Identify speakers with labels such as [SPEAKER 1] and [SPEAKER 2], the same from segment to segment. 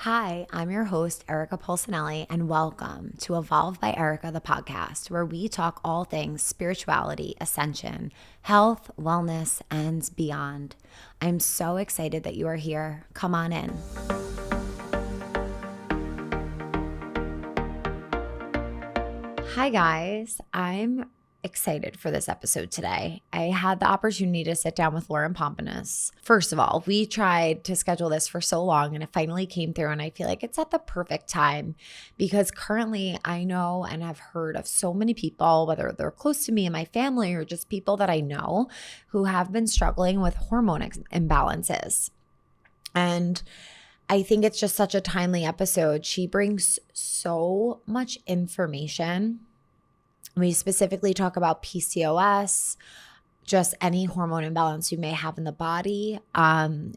[SPEAKER 1] Hi, I'm your host, Erica Polsinelli, and welcome to Evolve by Erica, the podcast, where we talk all things spirituality, ascension, health, wellness, and beyond. I'm so excited that you are here. Come on in. Hi, guys. I'm excited for this episode today. I had the opportunity to sit down with Lauren Papanos. First of all, we tried to schedule this for so long and it finally came through, and I feel like it's at the perfect time because currently I know and have heard of so many people, whether they're close to me and my family or just people that I know, who have been struggling with hormone imbalances. And I think it's just such a timely episode. She brings so much information. We specifically talk about PCOS, just any hormone imbalance you may have in the body.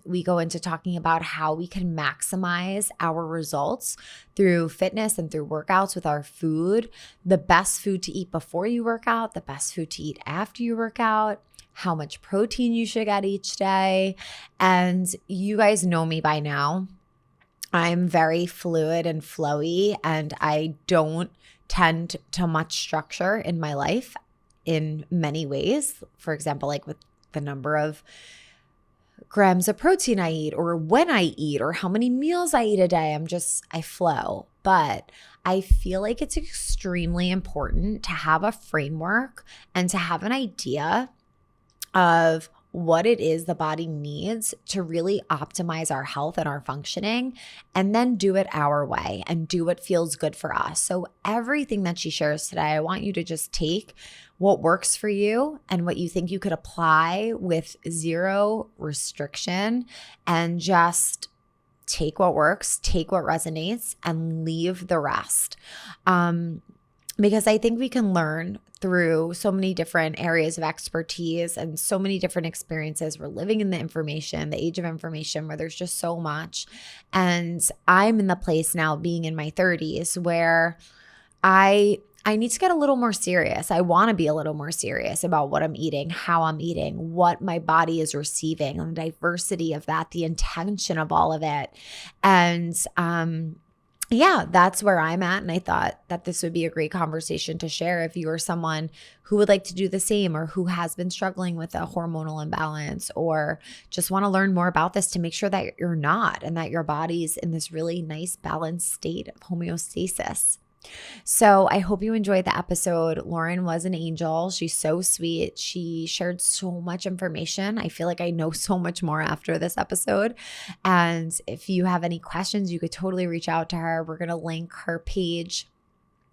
[SPEAKER 1] We go into talking about how we can maximize our results through fitness and through workouts with our food, the best food to eat before you work out, the best food to eat after you work out, how much protein you should get each day. And you guys know me by now. I'm very fluid and flowy, and I don't tend to much structure in my life in many ways. For example, like with the number of grams of protein I eat, or when I eat, or how many meals I eat a day. I flow. But I feel like it's extremely important to have a framework and to have an idea of what it is the body needs to really optimize our health and our functioning, and then do it our way and do what feels good for us. So everything that she shares today, I want you to just take what works for you and what you think you could apply with zero restriction, and just take what works, take what resonates, and leave the rest. Because I think we can learn through so many different areas of expertise and so many different experiences. We're living in the age of information, where there's just so much. And I'm in the place now, being in my 30s, where I need to get a little more serious. I want to be a little more serious about what I'm eating, how I'm eating, what my body is receiving, and the diversity of that, the intention of all of it. And yeah, that's where I'm at. And I thought that this would be a great conversation to share if you are someone who would like to do the same, or who has been struggling with a hormonal imbalance, or just want to learn more about this to make sure that you're not, and that your body's in this really nice balanced state of homeostasis. So I hope you enjoyed the episode. Lauren was an angel. She's so sweet. She shared so much information. I feel like I know so much more after this episode. And if you have any questions, you could totally reach out to her. We're going to link her page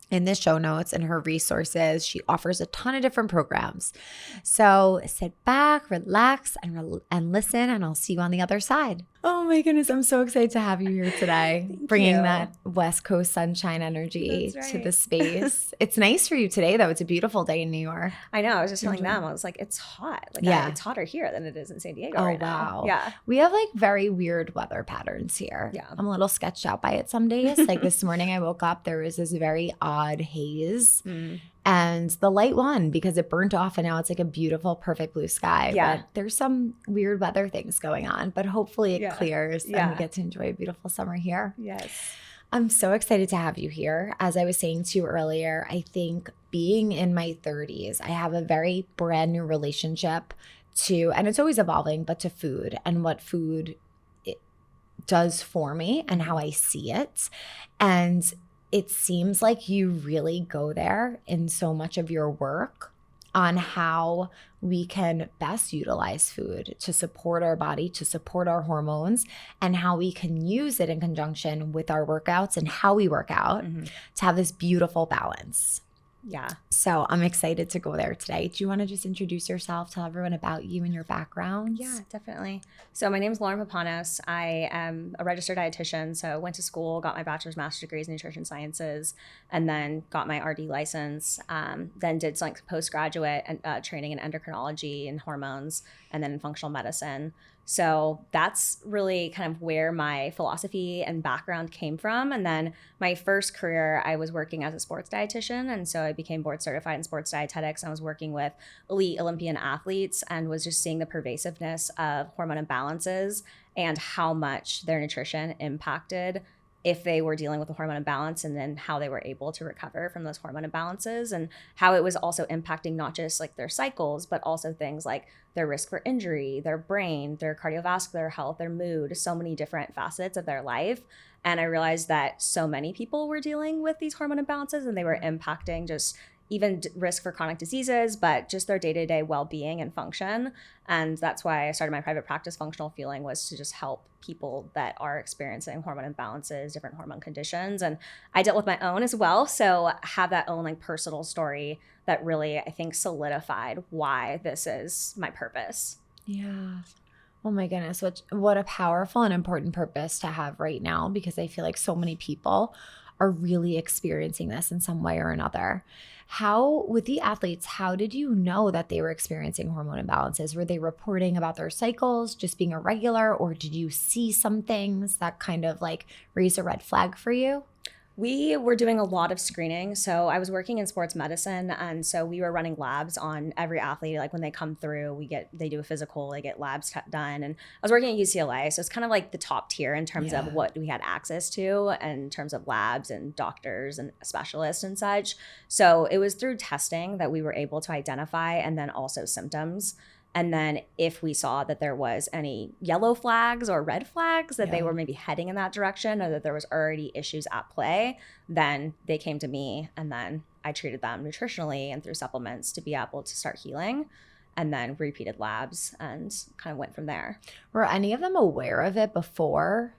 [SPEAKER 1] in the show notes and her resources. She offers a ton of different programs. So sit back, relax, and listen, and I'll see you on the other side. Oh my goodness, I'm so excited to have you here today, bringing that West Coast sunshine energy to the space. It's nice for you today, though. It's a beautiful day in New York.
[SPEAKER 2] I know. I was just telling them, I was like, it's hot. It's hotter here than it is in San Diego right now.
[SPEAKER 1] Yeah. We have like very weird weather patterns here.
[SPEAKER 2] Yeah.
[SPEAKER 1] I'm a little sketched out by it some days. Like this morning I woke up, there was this very odd haze. And the light won because it burnt off, and now it's like a beautiful, perfect blue sky.
[SPEAKER 2] Yeah.
[SPEAKER 1] But there's some weird weather things going on, but hopefully it clears and we get to enjoy a beautiful summer here.
[SPEAKER 2] Yes.
[SPEAKER 1] I'm so excited to have you here. As I was saying to you earlier, I think being in my 30s, I have a very brand new relationship to, and it's always evolving, but to food and what food it does for me and how I see it. And it seems like you really go there in so much of your work on how we can best utilize food to support our body, to support our hormones, and how we can use it in conjunction with our workouts and how we work out to have this beautiful balance.
[SPEAKER 2] Yeah.
[SPEAKER 1] So I'm excited to go there today. Do you want to just introduce yourself, tell everyone about you and your background?
[SPEAKER 2] Yeah, definitely. So my name is Lauren Papanos. I am a registered dietitian. So I went to school, got my bachelor's, master's degrees in nutrition sciences, and then got my RD license. Then did some postgraduate training in endocrinology and hormones, and then in functional medicine. So that's really kind of where my philosophy and background came from. And then my first career, I was working as a sports dietitian. And so I became board certified in sports dietetics. I was working with elite Olympian athletes and was just seeing the pervasiveness of hormone imbalances and how much their nutrition impacted if they were dealing with a hormone imbalance, and then how they were able to recover from those hormone imbalances, and how it was also impacting not just like their cycles, but also things like their risk for injury, their brain, their cardiovascular health, their mood, so many different facets of their life. And I realized that so many people were dealing with these hormone imbalances, and they were impacting just even risk for chronic diseases, but just their day-to-day well-being and function. And that's why I started my private practice. Functional Fueling was to just help people that are experiencing hormone imbalances, different hormone conditions. And I dealt with my own as well. So have that own like personal story that really, I think, solidified why this is my purpose.
[SPEAKER 1] Yeah. Oh my goodness. What a powerful and important purpose to have right now, because I feel like so many people are really experiencing this in some way or another. With the athletes, how did you know that they were experiencing hormone imbalances? Were they reporting about their cycles just being irregular, or did you see some things that kind of like raised a red flag for you?
[SPEAKER 2] We were doing a lot of screening. So I was working in sports medicine, and so we were running labs on every athlete. Like when they come through, they do a physical, they get labs done. And I was working at UCLA, so it's kind of like the top tier in terms of what we had access to in terms of labs and doctors and specialists and such. So it was through testing that we were able to identify, and then also symptoms. And then if we saw that there was any yellow flags or red flags that they were maybe heading in that direction, or that there was already issues at play, then they came to me, and then I treated them nutritionally and through supplements to be able to start healing, and then repeated labs and kind of went from there.
[SPEAKER 1] Were any of them aware of it before?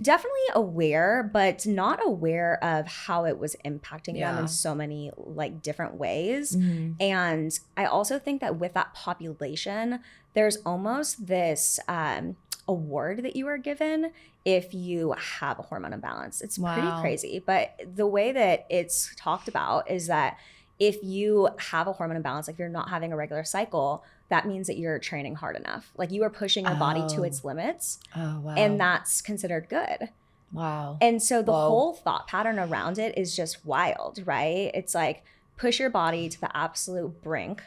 [SPEAKER 2] Definitely aware, but not aware of how it was impacting them in so many like different ways. Mm-hmm. And I also think that with that population, there's almost this award that you are given if you have a hormone imbalance. It's pretty crazy. But the way that it's talked about is that if you have a hormone imbalance, like if you're not having a regular cycle, that means that you're training hard enough. Like you are pushing your body to its limits. Oh, wow. And that's considered good. Wow. And so the whole thought pattern around it is just wild, right? It's like push your body to the absolute brink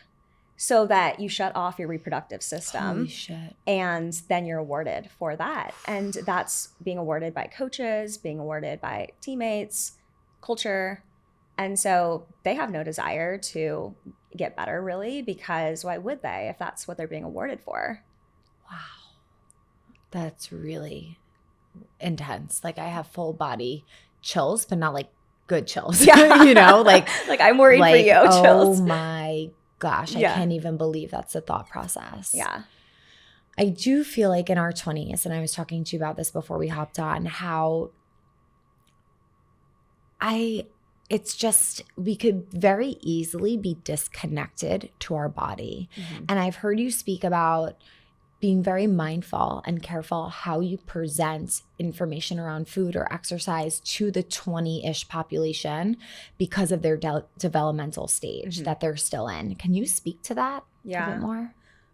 [SPEAKER 2] so that you shut off your reproductive system.
[SPEAKER 1] Holy shit.
[SPEAKER 2] And then you're awarded for that. And that's being awarded by coaches, being awarded by teammates, culture. And so they have no desire to get better, really, because why would they if that's what they're being awarded for?
[SPEAKER 1] Wow. That's really intense. Like I have full body chills, but not like good chills. Yeah. You know, like
[SPEAKER 2] I'm worried for you. Chills.
[SPEAKER 1] Oh my gosh. I can't even believe that's the thought process.
[SPEAKER 2] Yeah.
[SPEAKER 1] I do feel like in our 20s, and I was talking to you about this before we hopped on, how it's just, we could very easily be disconnected to our body. Mm-hmm. And I've heard you speak about being very mindful and careful how you present information around food or exercise to the 20-ish population because of their developmental stage that they're still in. Can you speak to that a bit more?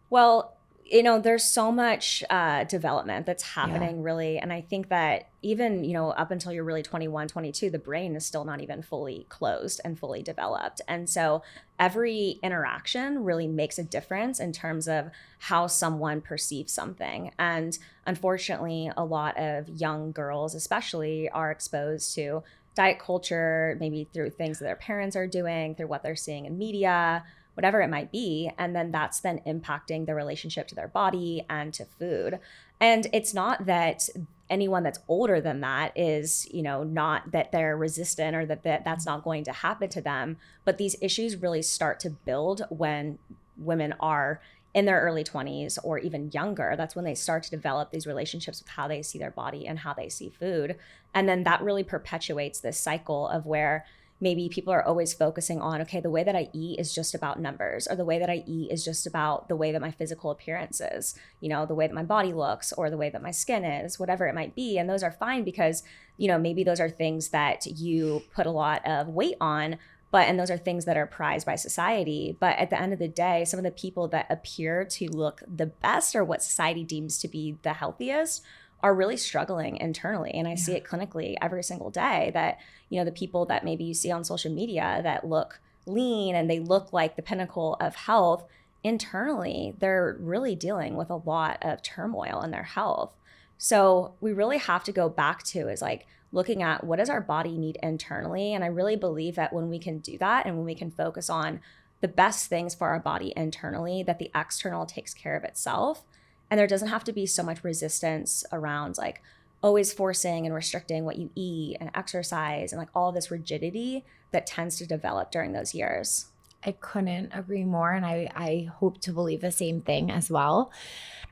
[SPEAKER 2] Well, there's so much development that's happening really. And I think that even, up until you're really 21, 22, the brain is still not even fully closed and fully developed. And so every interaction really makes a difference in terms of how someone perceives something. And unfortunately, a lot of young girls especially are exposed to diet culture, maybe through things that their parents are doing, through what they're seeing in media, whatever it might be. And then that's then impacting their relationship to their body and to food. And it's not that anyone that's older than that is, not that they're resistant or that's not going to happen to them. But these issues really start to build when women are in their early 20s or even younger. That's when they start to develop these relationships with how they see their body and how they see food. And then that really perpetuates this cycle of where maybe people are always focusing on, okay, the way that I eat is just about numbers, or the way that I eat is just about the way that my physical appearance is, the way that my body looks or the way that my skin is, whatever it might be. And those are fine because, maybe those are things that you put a lot of weight on, and those are things that are prized by society. But at the end of the day, some of the people that appear to look the best or what society deems to be the healthiest are really struggling internally. And I see it clinically every single day that, the people that maybe you see on social media that look lean and they look like the pinnacle of health, internally, they're really dealing with a lot of turmoil in their health. So we really have to go back to is like looking at what does our body need internally. And I really believe that when we can do that and when we can focus on the best things for our body internally, that the external takes care of itself. And there doesn't have to be so much resistance around like always forcing and restricting what you eat and exercise and like all this rigidity that tends to develop during those years.
[SPEAKER 1] I couldn't agree more. And I hope to believe the same thing as well.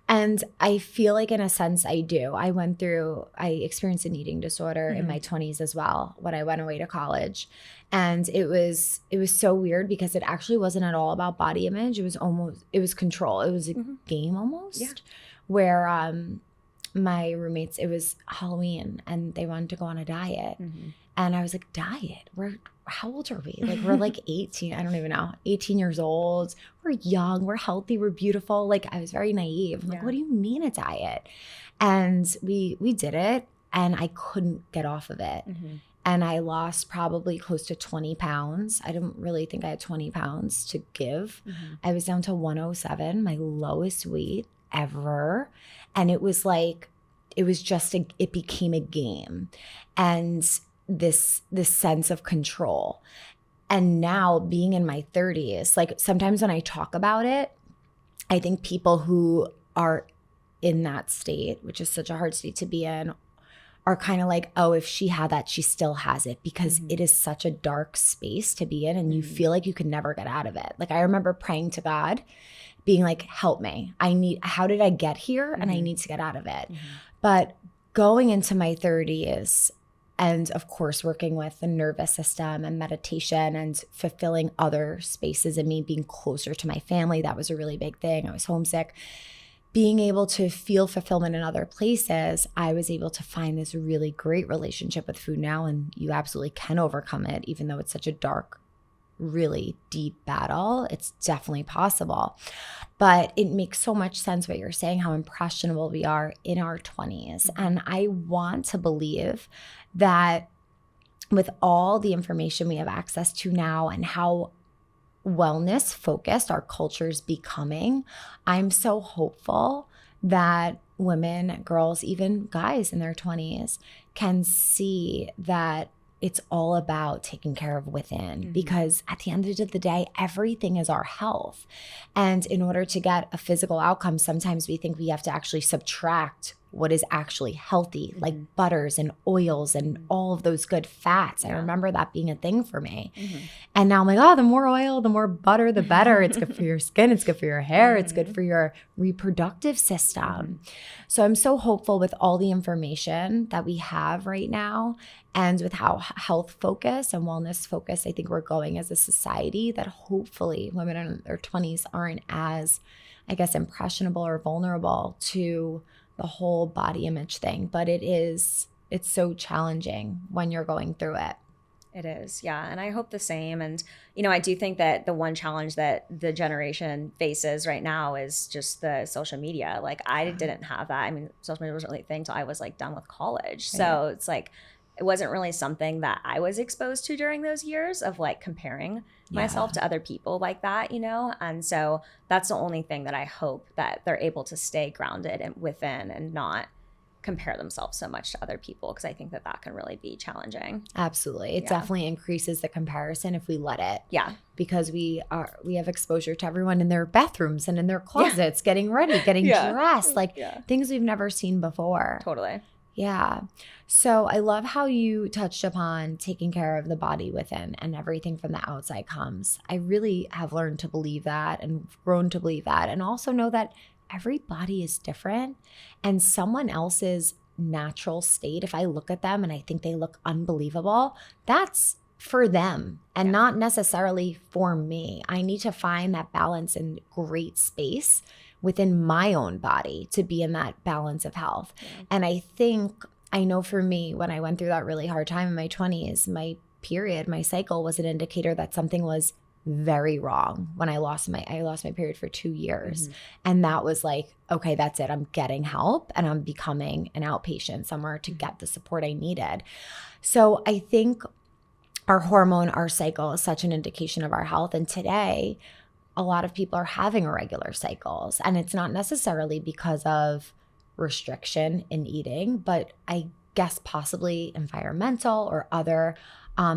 [SPEAKER 1] And I feel like in a sense I do. I experienced an eating disorder in my 20s as well when I went away to college. And it was so weird because it actually wasn't at all about body image. It was control. It was a game almost where my roommates, it was Halloween and they wanted to go on a diet. And I was like, diet? How old are we? Like, we're like 18. I don't even know. 18 years old. We're young. We're healthy. We're beautiful. Like, I was very naive. I'm like, what do you mean a diet? And we did it and I couldn't get off of it. And I lost probably close to 20 pounds. I didn't really think I had 20 pounds to give. I was down to 107, my lowest weight ever. And it was like, it became a game. And this sense of control. And now being in my 30s, like sometimes when I talk about it, I think people who are in that state, which is such a hard state to be in, are kind of like, oh, if she had that, she still has it, because it is such a dark space to be in and you feel like you can never get out of it. Like I remember praying to God, being like, help me. How did I get here? And I need to get out of it. But going into my 30s, and of course, working with the nervous system and meditation and fulfilling other spaces in me, being closer to my family, that was a really big thing. I was homesick. Being able to feel fulfillment in other places, I was able to find this really great relationship with food now. And you absolutely can overcome it, even though it's such a dark, really deep battle. It's definitely possible. But it makes so much sense what you're saying, how impressionable we are in our 20s. And I want to believe that with all the information we have access to now and how wellness focused our culture is becoming, I'm so hopeful that women, girls, even guys in their 20s can see that it's all about taking care of within, because at the end of the day, everything is our health. And in order to get a physical outcome, sometimes we think we have to actually subtract what is actually healthy, like butters and oils and all of those good fats. I remember that being a thing for me. And now I'm like, oh, the more oil, the more butter, the better. It's good for your skin. It's good for your hair. It's good for your reproductive system. So I'm so hopeful with all the information that we have right now, and with how health focused and wellness focused I think we're going as a society, that hopefully women in their 20s aren't as, I guess, impressionable or vulnerable to the whole body image thing. But it's so challenging when you're going through it.
[SPEAKER 2] It is, yeah. And I hope the same. And, I do think that the one challenge that the generation faces right now is just the social media. Like I didn't have that. I mean, social media wasn't really a thing until I was like done with college. Right. So it's like, it wasn't really something that I was exposed to during those years of like comparing myself to other people like that, And so that's the only thing that I hope that they're able to stay grounded and within and not compare themselves so much to other people, because I think that can really be challenging.
[SPEAKER 1] Absolutely. It definitely increases the comparison if we let it.
[SPEAKER 2] Yeah.
[SPEAKER 1] Because we have exposure to everyone in their bathrooms and in their closets, getting ready, getting dressed, like things we've never seen before.
[SPEAKER 2] Totally.
[SPEAKER 1] Yeah. So I love how you touched upon taking care of the body within, and everything from the outside comes. I really have learned to believe that and grown to believe that, and also know that every body is different, and someone else's natural state, if I look at them and I think they look unbelievable, that's for them and not necessarily for me. I need to find that balance and great space within my own body to be in that balance of health. And I know for me, when I went through that really hard time in my 20s, my cycle was an indicator that something was very wrong. When I lost my period for 2 years. And that was like, okay, that's it. I'm getting help and I'm becoming an outpatient somewhere to get the support I needed. So I think our cycle is such an indication of our health. And today, a lot of people are having irregular cycles, and it's not necessarily because of restriction in eating, but I guess possibly environmental or other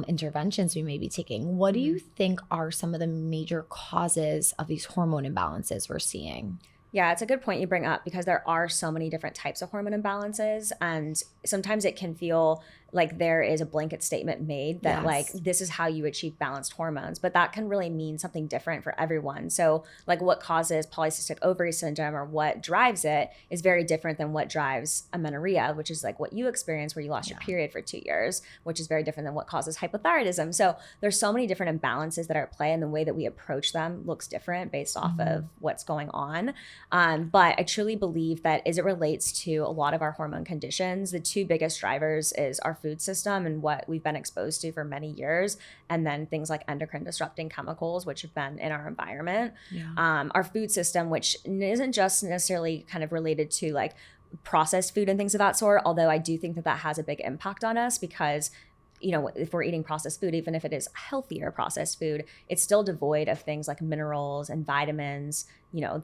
[SPEAKER 1] interventions we may be taking. What do you think are some of the major causes of these hormone imbalances we're seeing?
[SPEAKER 2] Yeah, it's a good point you bring up because there are so many different types of hormone imbalances, and sometimes it can feel like there is a blanket statement made that like this is how you achieve balanced hormones, but that can really mean something different for everyone. So like what causes polycystic ovary syndrome or what drives it is very different than what drives amenorrhea, which is like what you experience where you lost your period for 2 years, which is very different than what causes hypothyroidism. So there's so many different imbalances that are at play, and the way that we approach them looks different based off of what's going on. But I truly believe that as it relates to a lot of our hormone conditions, the two biggest drivers is our food system and what we've been exposed to for many years, and then things like endocrine disrupting chemicals, which have been in our environment. Our food system, which isn't just necessarily kind of related to like processed food and things of that sort, although I do think that that has a big impact on us because if we're eating processed food, even if it is healthier processed food, it's still devoid of things like minerals and vitamins,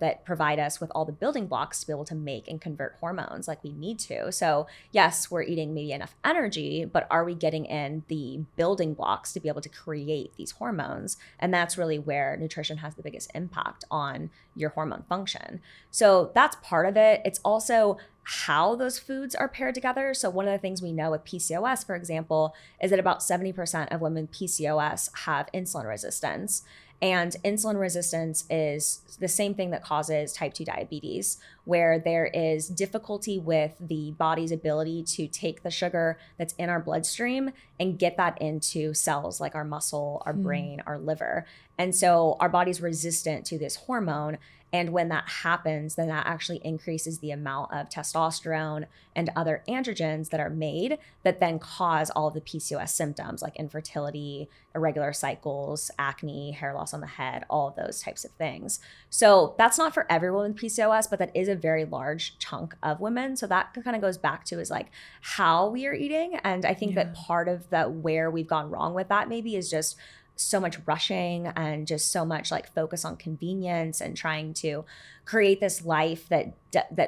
[SPEAKER 2] that provide us with all the building blocks to be able to make and convert hormones like we need to. So yes, we're eating maybe enough energy, but are we getting in the building blocks to be able to create these hormones? And that's really where nutrition has the biggest impact on your hormone function. So that's part of it. It's also how those foods are paired together. So one of the things we know with PCOS, for example, is that about 70% of women with PCOS have insulin resistance. And insulin resistance is the same thing that causes type 2 diabetes, where there is difficulty with the body's ability to take the sugar that's in our bloodstream and get that into cells like our muscle, our brain, our liver. And so our body's resistant to this hormone. And when that happens, then that actually increases the amount of testosterone and other androgens that are made that then cause all of the PCOS symptoms like infertility, irregular cycles, acne, hair loss on the head, all of those types of things. So that's not for everyone with PCOS, but that is a very large chunk of women. So that kind of goes back to is like how we are eating. And I think that part of the where we've gone wrong with that maybe is just so much rushing and just so much like focus on convenience and trying to create this life that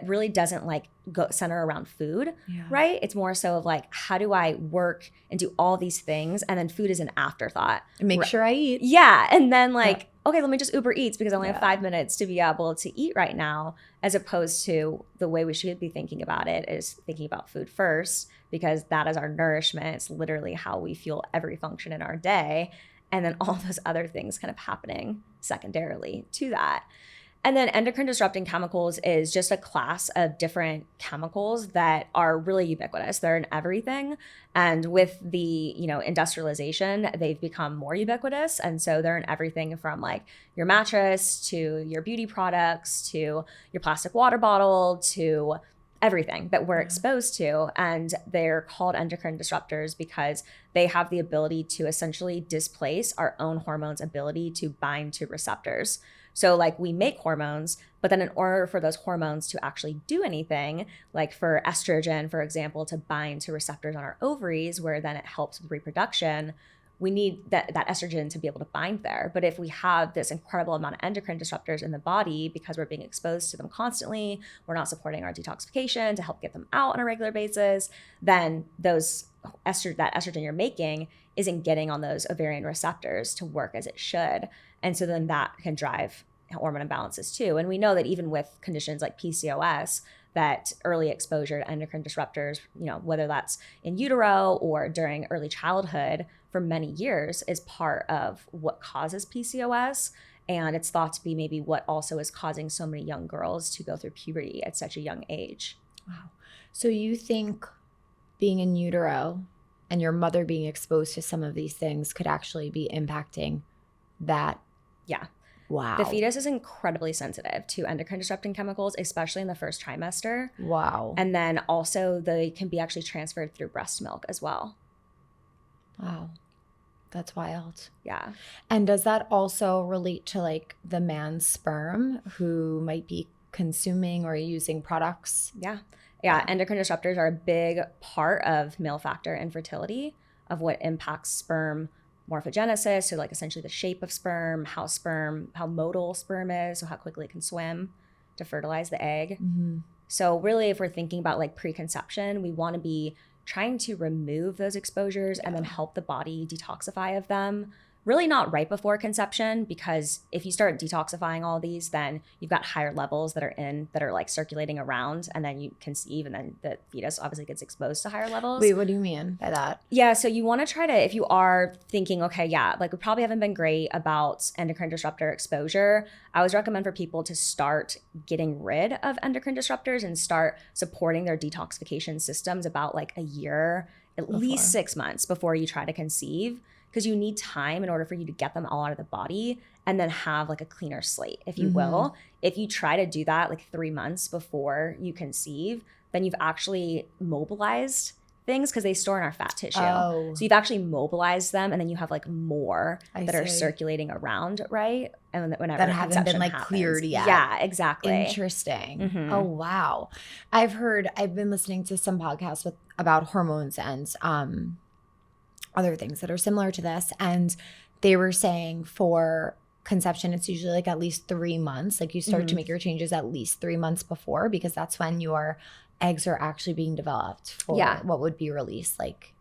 [SPEAKER 2] really doesn't like go center around food, right? It's more so of like, how do I work and do all these things? And then food is an afterthought.
[SPEAKER 1] And make sure I eat.
[SPEAKER 2] Yeah. And then like, okay, let me just Uber Eats because I only have 5 minutes to be able to eat right now, as opposed to the way we should be thinking about it is thinking about food first, because that is our nourishment. It's literally how we fuel every function in our day. And then all those other things kind of happening secondarily to that. And then endocrine disrupting chemicals is just a class of different chemicals that are really ubiquitous. They're in everything. And with the, industrialization, they've become more ubiquitous. And so they're in everything from like your mattress to your beauty products to your plastic water bottle to everything that we're exposed to. And they're called endocrine disruptors because they have the ability to essentially displace our own hormones' ability to bind to receptors. So like we make hormones, but then in order for those hormones to actually do anything, like for estrogen, for example, to bind to receptors on our ovaries, where then it helps with reproduction, we need that estrogen to be able to bind there. But if we have this incredible amount of endocrine disruptors in the body because we're being exposed to them constantly, we're not supporting our detoxification to help get them out on a regular basis, then that estrogen you're making isn't getting on those ovarian receptors to work as it should. And so then that can drive hormone imbalances too. And we know that even with conditions like PCOS, that early exposure to endocrine disruptors, whether that's in utero or during early childhood for many years, is part of what causes PCOS. And it's thought to be maybe what also is causing so many young girls to go through puberty at such a young age.
[SPEAKER 1] Wow. So you think being in utero and your mother being exposed to some of these things could actually be impacting that?
[SPEAKER 2] Yeah.
[SPEAKER 1] Wow.
[SPEAKER 2] The fetus is incredibly sensitive to endocrine disrupting chemicals, especially in the first trimester.
[SPEAKER 1] Wow.
[SPEAKER 2] And then also they can be actually transferred through breast milk as well.
[SPEAKER 1] Wow. That's wild.
[SPEAKER 2] Yeah.
[SPEAKER 1] And does that also relate to like the man's sperm who might be consuming or using products?
[SPEAKER 2] Yeah. Endocrine disruptors are a big part of male factor infertility, of what impacts sperm morphogenesis, so like essentially the shape of sperm, how modal sperm is, so how quickly it can swim to fertilize the egg. So really, if we're thinking about like preconception, we want to be trying to remove those exposures and then help the body detoxify of them. Really not right before conception, because if you start detoxifying all these, then you've got higher levels that are like circulating around, and then you conceive, and then the fetus obviously gets exposed to higher levels.
[SPEAKER 1] Wait, what do you mean by that?
[SPEAKER 2] Yeah, so you want to try to, if you are thinking, okay, yeah, like we probably haven't been great about endocrine disruptor exposure, I always recommend for people to start getting rid of endocrine disruptors and start supporting their detoxification systems about like a year, at least 6 months before you try to conceive, because you need time in order for you to get them all out of the body and then have like a cleaner slate, if you will. If you try to do that like 3 months before you conceive, then you've actually mobilized things, because they store in our fat tissue. So you've actually mobilized them, and then you have like more that are circulating around, right? And whenever
[SPEAKER 1] that haven't been like cleared yet.
[SPEAKER 2] Yeah, exactly.
[SPEAKER 1] Interesting. Oh, wow. I've been listening to some podcasts about hormones and other things that are similar to this. And they were saying for conception, it's usually like at least 3 months. Like you start to make your changes at least 3 months before, because that's when your eggs are actually being developed for what would be released like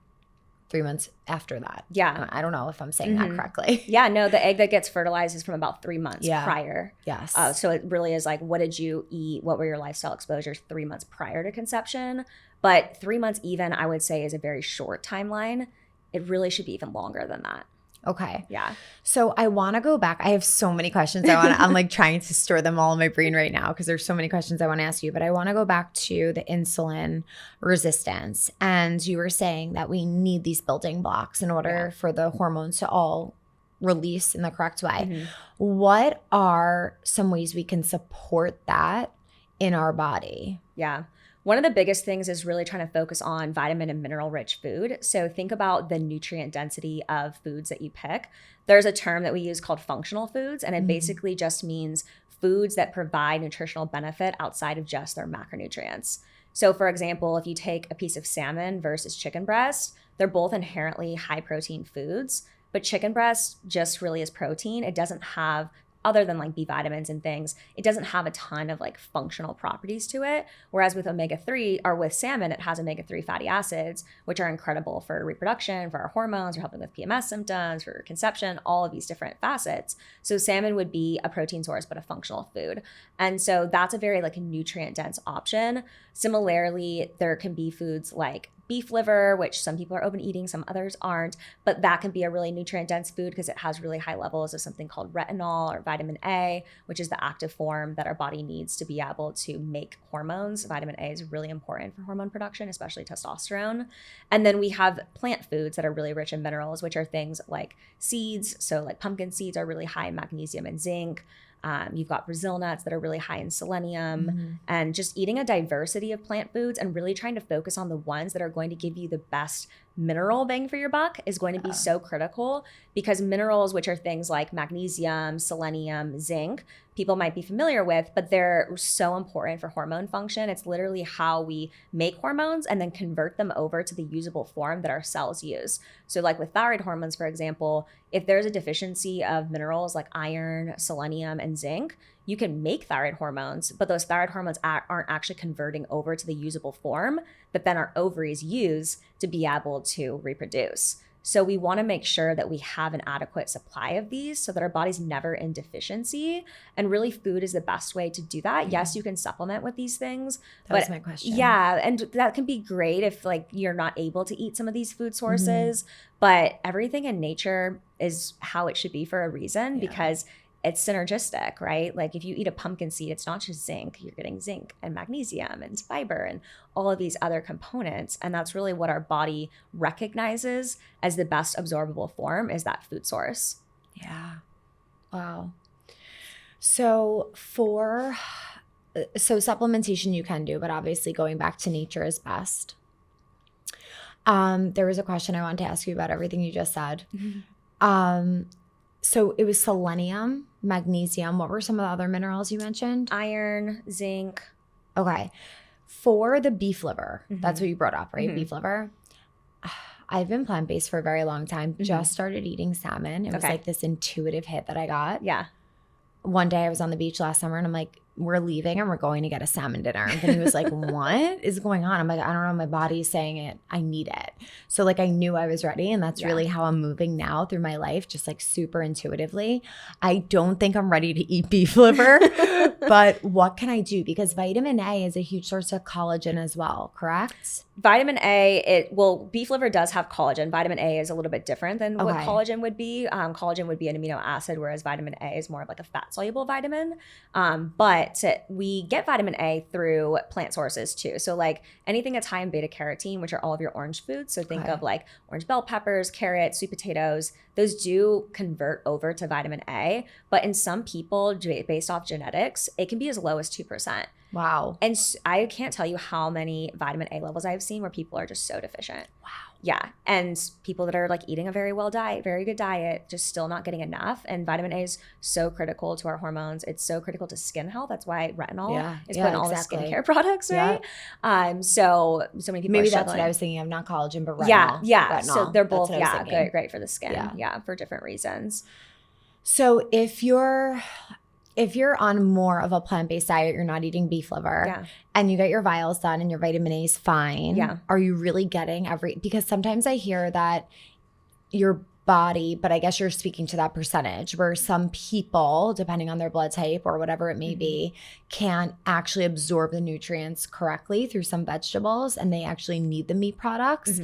[SPEAKER 1] 3 months after that.
[SPEAKER 2] Yeah.
[SPEAKER 1] I don't know if I'm saying that correctly.
[SPEAKER 2] Yeah, no, the egg that gets fertilized is from about 3 months prior.
[SPEAKER 1] Yes.
[SPEAKER 2] So it really is like, what did you eat? What were your lifestyle exposures 3 months prior to conception? But 3 months even, I would say, is a very short timeline. It really should be even longer than that.
[SPEAKER 1] Okay.
[SPEAKER 2] Yeah.
[SPEAKER 1] So I want to go back. I have so many questions. I'm like trying to store them all in my brain right now, because there's so many questions I want to ask you. But I want to go back to the insulin resistance. And you were saying that we need these building blocks in order for the hormones to all release in the correct way. What are some ways we can support that in our body?
[SPEAKER 2] Yeah. One of the biggest things is really trying to focus on vitamin and mineral rich food. So think about the nutrient density of foods that you pick. There's a term that we use called functional foods, and it basically just means foods that provide nutritional benefit outside of just their macronutrients. So for example, if you take a piece of salmon versus chicken breast, they're both inherently high protein foods, but chicken breast just really is protein. It doesn't have, other than like B vitamins and things, it doesn't have a ton of like functional properties to it. Whereas with omega-3, or with salmon, it has omega-3 fatty acids, which are incredible for reproduction, for our hormones, for helping with PMS symptoms, for conception, all of these different facets. So salmon would be a protein source, but a functional food. And so that's a very like nutrient dense option. Similarly, there can be foods like beef liver, which some people are open eating, some others aren't, but that can be a really nutrient dense food because it has really high levels of something called retinol or vitamin A, which is the active form that our body needs to be able to make hormones. Vitamin A is really important for hormone production, especially testosterone. And then we have plant foods that are really rich in minerals, which are things like seeds. So like pumpkin seeds are really high in magnesium and zinc. You've got Brazil nuts that are really high in selenium, and just eating a diversity of plant foods and really trying to focus on the ones that are going to give you the best mineral bang for your buck is going to be so critical, because minerals, which are things like magnesium, selenium, zinc, people might be familiar with, but they're so important for hormone function. It's literally how we make hormones and then convert them over to the usable form that our cells use. So like with thyroid hormones, for example, if there's a deficiency of minerals like iron, selenium, and zinc, you can make thyroid hormones, but those thyroid hormones aren't actually converting over to the usable form that then our ovaries use to be able to reproduce. So we want to make sure that we have an adequate supply of these so that our body's never in deficiency. And really, food is the best way to do that. Yes, you can supplement with these things.
[SPEAKER 1] That was my question.
[SPEAKER 2] Yeah, and that can be great if like you're not able to eat some of these food sources. But everything in nature is how it should be for a reason, because it's synergistic, right? Like if you eat a pumpkin seed, it's not just zinc, you're getting zinc and magnesium and fiber and all of these other components. And that's really what our body recognizes as the best absorbable form, is that food source.
[SPEAKER 1] Yeah. Wow. So supplementation you can do, but obviously going back to nature is best. There was a question I wanted to ask you about everything you just said. So it was selenium, magnesium. What were some of the other minerals you mentioned?
[SPEAKER 2] Iron, zinc.
[SPEAKER 1] Okay. For the beef liver, that's what you brought up, right? Beef liver. I've been plant-based for a very long time. Just started eating salmon. It was like this intuitive hit that I got.
[SPEAKER 2] Yeah.
[SPEAKER 1] One day I was on the beach last summer and I'm like, we're leaving and we're going to get a salmon dinner. And he was like, what is going on? I'm like, I don't know. My body's saying it. I need it. So like I knew I was ready. And that's really how I'm moving now through my life, just like super intuitively. I don't think I'm ready to eat beef liver, but what can I do? Because vitamin A is a huge source of collagen as well, correct?
[SPEAKER 2] Vitamin A, beef liver does have collagen. Vitamin A is a little bit different than what collagen would be. Collagen would be an amino acid, whereas vitamin A is more of like a fat-soluble vitamin. But we get vitamin A through plant sources too. So like anything that's high in beta carotene, which are all of your orange foods. So think of like orange bell peppers, carrots, sweet potatoes. Those do convert over to vitamin A. But in some people, based off genetics, it can be as low as 2%.
[SPEAKER 1] Wow.
[SPEAKER 2] And I can't tell you how many vitamin A levels I've seen where people are just so deficient.
[SPEAKER 1] Wow.
[SPEAKER 2] Yeah. And people that are like eating a very good diet, just still not getting enough. And vitamin A is so critical to our hormones. It's so critical to skin health. That's why retinol is put in all the skincare products, right? So many people
[SPEAKER 1] maybe
[SPEAKER 2] are
[SPEAKER 1] that's what I was thinking of, not collagen, but retinol.
[SPEAKER 2] Yeah.
[SPEAKER 1] Retinol.
[SPEAKER 2] So they're both, great for the skin. Yeah, for different reasons.
[SPEAKER 1] So if you're on more of a plant-based diet, you're not eating beef liver, and you get your vials done and your vitamin A is fine, are you really getting because sometimes I hear that your body, but I guess you're speaking to that percentage where some people, depending on their blood type or whatever it may be, can't actually absorb the nutrients correctly through some vegetables, and they actually need the meat products.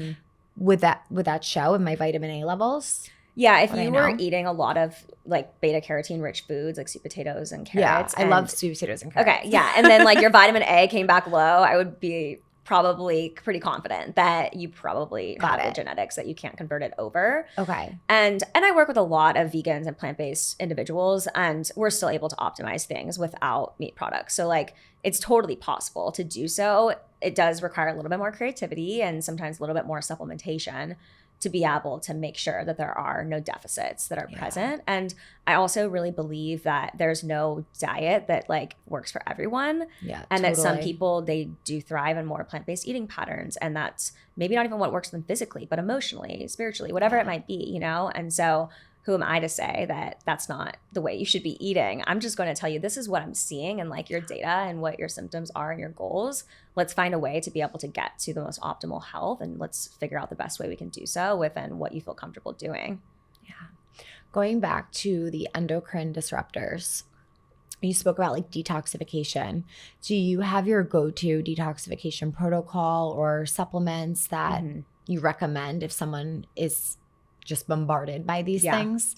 [SPEAKER 1] Would that show in my vitamin A levels?
[SPEAKER 2] Yeah, if you were eating a lot of like beta carotene rich foods like sweet potatoes and carrots.
[SPEAKER 1] I love sweet potatoes and carrots.
[SPEAKER 2] Okay, yeah. And then like your vitamin A came back low, I would be probably pretty confident that you probably have the genetics that you can't convert it over.
[SPEAKER 1] Okay.
[SPEAKER 2] And I work with a lot of vegans and plant-based individuals, and we're still able to optimize things without meat products. So like it's totally possible to do so. It does require a little bit more creativity and sometimes a little bit more supplementation to be able to make sure that there are no deficits that are present. And I also really believe that there's no diet that like works for everyone.
[SPEAKER 1] Yeah,
[SPEAKER 2] and that some people, they do thrive in more plant-based eating patterns. And that's maybe not even what works for them physically, but emotionally, spiritually, whatever it might be, you know? And so who am I to say that that's not the way you should be eating? I'm just going to tell you, this is what I'm seeing and like your data and what your symptoms are and your goals. Let's find a way to be able to get to the most optimal health, and let's figure out the best way we can do so within what you feel comfortable doing.
[SPEAKER 1] Yeah. Going back to the endocrine disruptors, you spoke about like detoxification. Do you have your go-to detoxification protocol or supplements that you recommend if someone is just bombarded by these things?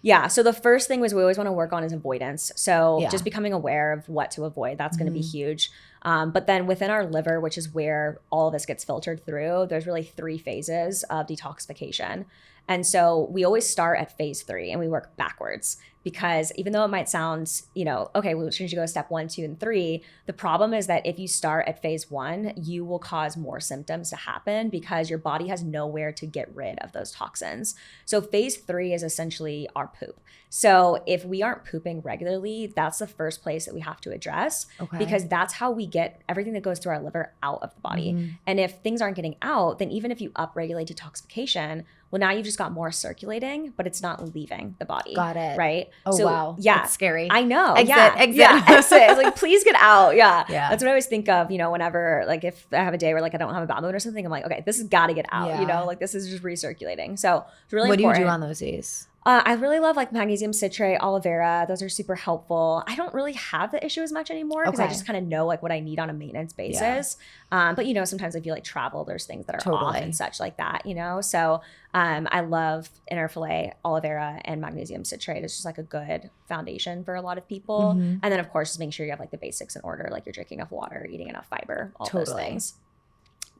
[SPEAKER 2] Yeah. So the first thing was we always want to work on is avoidance. So just becoming aware of what to avoid, that's going to be huge. But then within our liver, which is where all of this gets filtered through, there's really 3 phases of detoxification. And so we always start at phase 3 and we work backwards, because even though it might sound, you know, okay, well, shouldn't you go step 1, 2, and 3? The problem is that if you start at phase 1, you will cause more symptoms to happen because your body has nowhere to get rid of those toxins. So phase 3 is essentially our poop. So if we aren't pooping regularly, that's the first place that we have to address, because that's how we get everything that goes through our liver out of the body. And if things aren't getting out, then even if you upregulate detoxification, well, now you've just got more circulating, but it's not leaving the body.
[SPEAKER 1] Got it.
[SPEAKER 2] Right?
[SPEAKER 1] Oh, so, wow. Yeah. It's scary.
[SPEAKER 2] I know.
[SPEAKER 1] Exit.
[SPEAKER 2] Yeah. Exit. It's like, please get out. Yeah. That's what I always think of, you know, whenever, like if I have a day where like I don't have a bowel movement or something, I'm like, okay, this has got to get out, you know, like this is just recirculating. So it's really important.
[SPEAKER 1] What do you do on those days?
[SPEAKER 2] I really love like magnesium citrate, aloe vera. Those are super helpful. I don't really have the issue as much anymore because I just kind of know like what I need on a maintenance basis. But you know, sometimes if you like travel, there's things that are off and such like that, you know? So I love inner fillet, aloe vera, and magnesium citrate. It's just like a good foundation for a lot of people. And then of course, just making sure you have like the basics in order, like you're drinking enough water, eating enough fiber, all those things.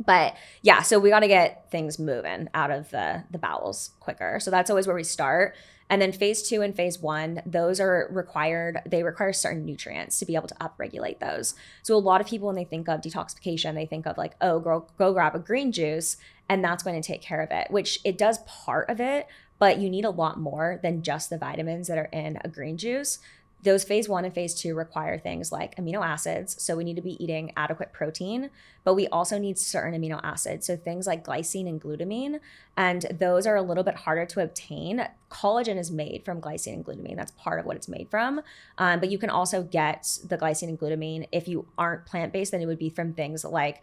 [SPEAKER 2] But yeah, so we got to get things moving out of the bowels quicker. So that's always where we start. And then phase 2 and phase 1, those are required. They require certain nutrients to be able to upregulate those. So a lot of people, when they think of detoxification, they think of like, oh, go grab a green juice and that's going to take care of it, which it does part of it, but you need a lot more than just the vitamins that are in a green juice. Those phase 1 and phase 2 require things like amino acids. So we need to be eating adequate protein, but we also need certain amino acids. So things like glycine and glutamine. And those are a little bit harder to obtain. Collagen is made from glycine and glutamine. That's part of what it's made from. But you can also get the glycine and glutamine if you aren't plant-based, then it would be from things like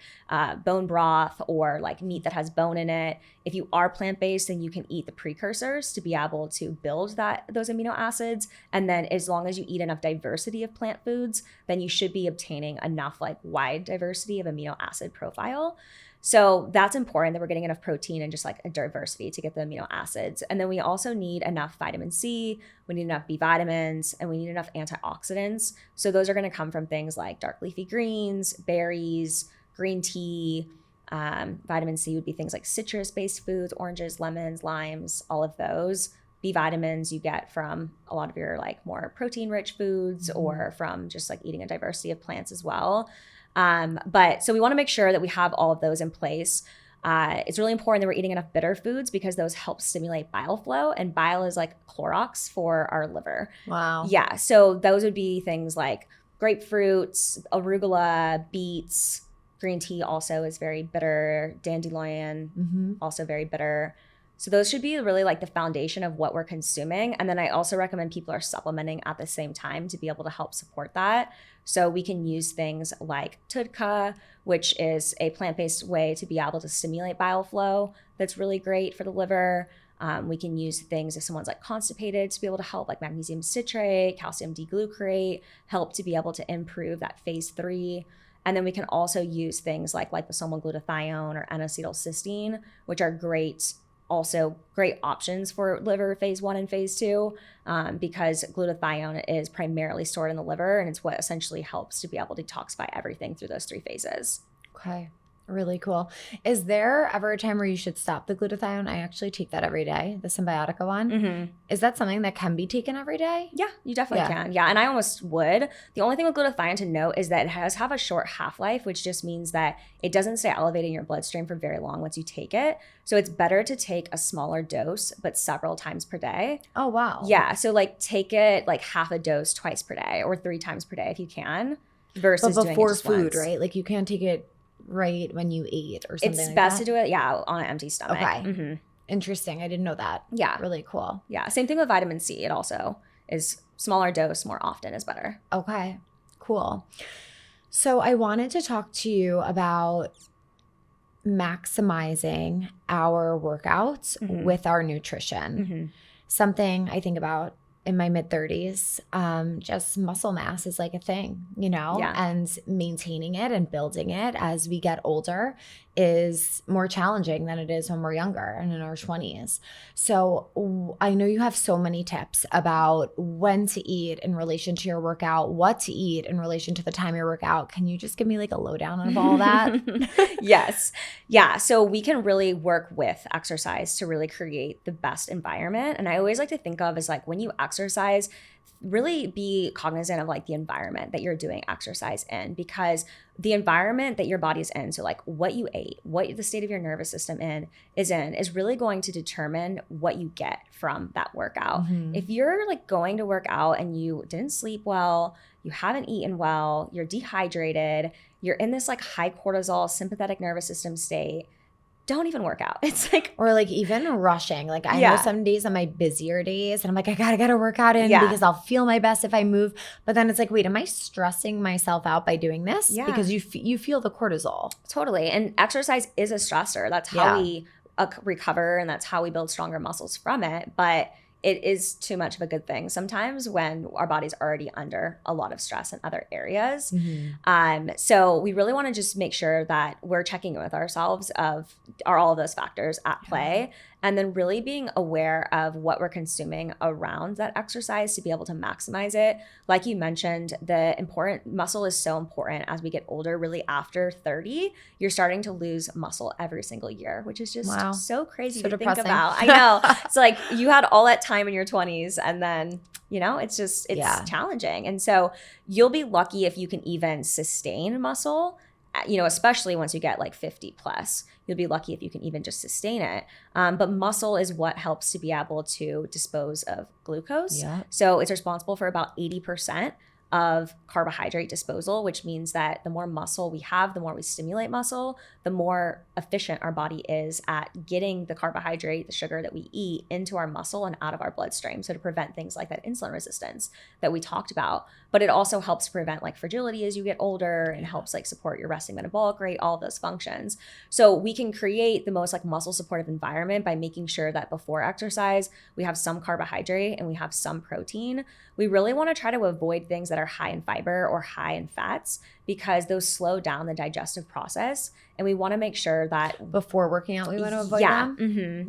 [SPEAKER 2] bone broth or like meat that has bone in it. If you are plant-based, then you can eat the precursors to be able to build those amino acids. And then as long as you eat enough diversity of plant foods, then you should be obtaining enough like wide diversity of amino acid profile. So that's important that we're getting enough protein and just like a diversity to get the amino acids. And then we also need enough vitamin C, we need enough B vitamins, and we need enough antioxidants. So those are going to come from things like dark leafy greens, berries, green tea. Vitamin C would be things like citrus-based foods, oranges, lemons, limes, all of those. B vitamins you get from a lot of your like more protein-rich foods or from just like eating a diversity of plants as well. But so we want to make sure that we have all of those in place. It's really important that we're eating enough bitter foods because those help stimulate bile flow, and bile is like Clorox for our liver.
[SPEAKER 1] Wow.
[SPEAKER 2] Yeah. So those would be things like grapefruits, arugula, beets, green tea also is very bitter, dandelion, also very bitter. So those should be really like the foundation of what we're consuming. And then I also recommend people are supplementing at the same time to be able to help support that. So we can use things like TUDCA, which is a plant-based way to be able to stimulate bile flow. That's really great for the liver. We can use things if someone's like constipated to be able to help, like magnesium citrate, calcium D-glucarate, help to be able to improve that phase 3. And then we can also use things like liposomal glutathione or N-acetylcysteine, which are great options for liver phase 1 and phase 2 because glutathione is primarily stored in the liver, and it's what essentially helps to be able to detoxify everything through those 3 phases.
[SPEAKER 1] Okay. Really cool. Is there ever a time where you should stop the glutathione? I actually take that every day, the Symbiotica one. Is that something that can be taken every day?
[SPEAKER 2] Yeah, you definitely can. Yeah, and I almost would. The only thing with glutathione to note is that it have a short half-life, which just means that it doesn't stay elevated in your bloodstream for very long once you take it. So it's better to take a smaller dose, but several times per day.
[SPEAKER 1] Oh, wow.
[SPEAKER 2] Yeah, so like take it like half a dose twice per day or 3 times per day if you can, versus
[SPEAKER 1] but before
[SPEAKER 2] doing it just
[SPEAKER 1] food,
[SPEAKER 2] once.
[SPEAKER 1] Right? Like you can't take it right when you ate or something.
[SPEAKER 2] It's
[SPEAKER 1] like
[SPEAKER 2] best
[SPEAKER 1] that?
[SPEAKER 2] to do it, on an empty stomach.
[SPEAKER 1] Okay. Interesting. I didn't know that.
[SPEAKER 2] Yeah.
[SPEAKER 1] Really cool.
[SPEAKER 2] Yeah. Same thing with vitamin C. It also is smaller dose more often is better.
[SPEAKER 1] Okay. Cool. So I wanted to talk to you about maximizing our workouts with our nutrition. Something I think about in my mid-30s, just muscle mass is like a thing, and maintaining it and building it as we get older is more challenging than it is when we're younger and in our 20s. So I know you have so many tips about when to eat in relation to your workout, what to eat in relation to the time of your workout. Can you just give me like a lowdown of all that?
[SPEAKER 2] Yes. Yeah. So we can really work with exercise to really create the best environment. And I always like to think of as like when you exercise, really be cognizant of like the environment that you're doing exercise in, because the environment that your body is in, so like what you ate, what the state of your nervous system is really going to determine what you get from that workout. If you're like going to work out and you didn't sleep well, you haven't eaten well, you're dehydrated, you're in this like high cortisol sympathetic nervous system state, don't even work out. It's like,
[SPEAKER 1] or like even rushing. Like I know some days on my busier days and I'm like, I gotta get a workout in because I'll feel my best if I move. But then it's like, wait, am I stressing myself out by doing this?
[SPEAKER 2] Yeah.
[SPEAKER 1] Because you feel the cortisol.
[SPEAKER 2] Totally. And exercise is a stressor. That's how we recover, and that's how we build stronger muscles from it. But it is too much of a good thing sometimes when our body's already under a lot of stress in other areas. So we really want to just make sure that we're checking in with ourselves are all of those factors at play, and then really being aware of what we're consuming around that exercise to be able to maximize it. Like you mentioned, muscle is so important as we get older. Really after 30, you're starting to lose muscle every single year, which is just so crazy to
[SPEAKER 1] depressing.
[SPEAKER 2] think about. I know. It's like you had all that time in your 20s and then it's challenging. And so you'll be lucky if you can even sustain muscle, especially once you get like 50 plus. You'll be lucky if you can even just sustain it. But muscle is what helps to be able to dispose of glucose. So it's responsible for about 80% of carbohydrate disposal, which means that the more muscle we have, the more we stimulate muscle, the more efficient our body is at getting the carbohydrate, the sugar that we eat into our muscle and out of our bloodstream. So to prevent things like that insulin resistance that we talked about. But it also helps prevent like fragility as you get older and helps like support your resting metabolic rate, all of those functions. So we can create the most like muscle supportive environment by making sure that before exercise, we have some carbohydrate and we have some protein. We really want to try to avoid things that are high in fiber or high in fats because those slow down the digestive process. And we want to make sure that
[SPEAKER 1] before working out, we want to avoid them?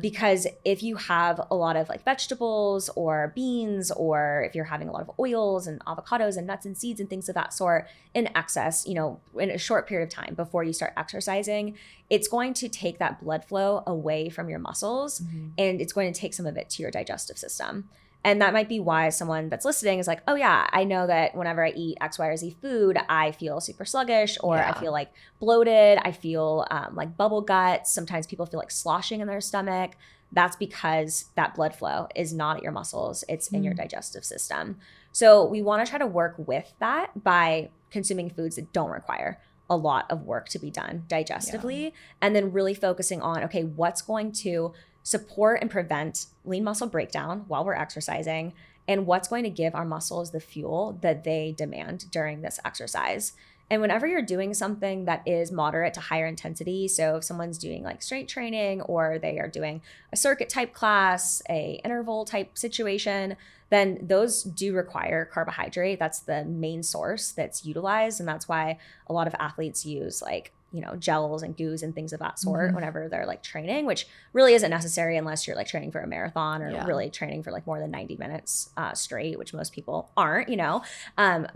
[SPEAKER 2] Because if you have a lot of like vegetables or beans, or if you're having a lot of oils and avocados and nuts and seeds and things of that sort in excess, in a short period of time before you start exercising, it's going to take that blood flow away from your muscles and it's going to take some of it to your digestive system. And that might be why someone that's listening is like, oh yeah, I know that whenever I eat X, Y, or Z food, I feel super sluggish, or I feel like bloated. I feel like bubble guts. Sometimes people feel like sloshing in their stomach. That's because that blood flow is not at your muscles. It's in your digestive system. So we want to try to work with that by consuming foods that don't require a lot of work to be done digestively, and then really focusing on, okay, what's going to support and prevent lean muscle breakdown while we're exercising, and what's going to give our muscles the fuel that they demand during this exercise. And whenever you're doing something that is moderate to higher intensity, so if someone's doing like strength training, or they are doing a circuit type class, a interval type situation, then those do require carbohydrate. That's the main source that's utilized. And that's why a lot of athletes use like gels and goos and things of that sort whenever they're like training, which really isn't necessary unless you're like training for a marathon or really training for like more than 90 minutes straight, which most people aren't,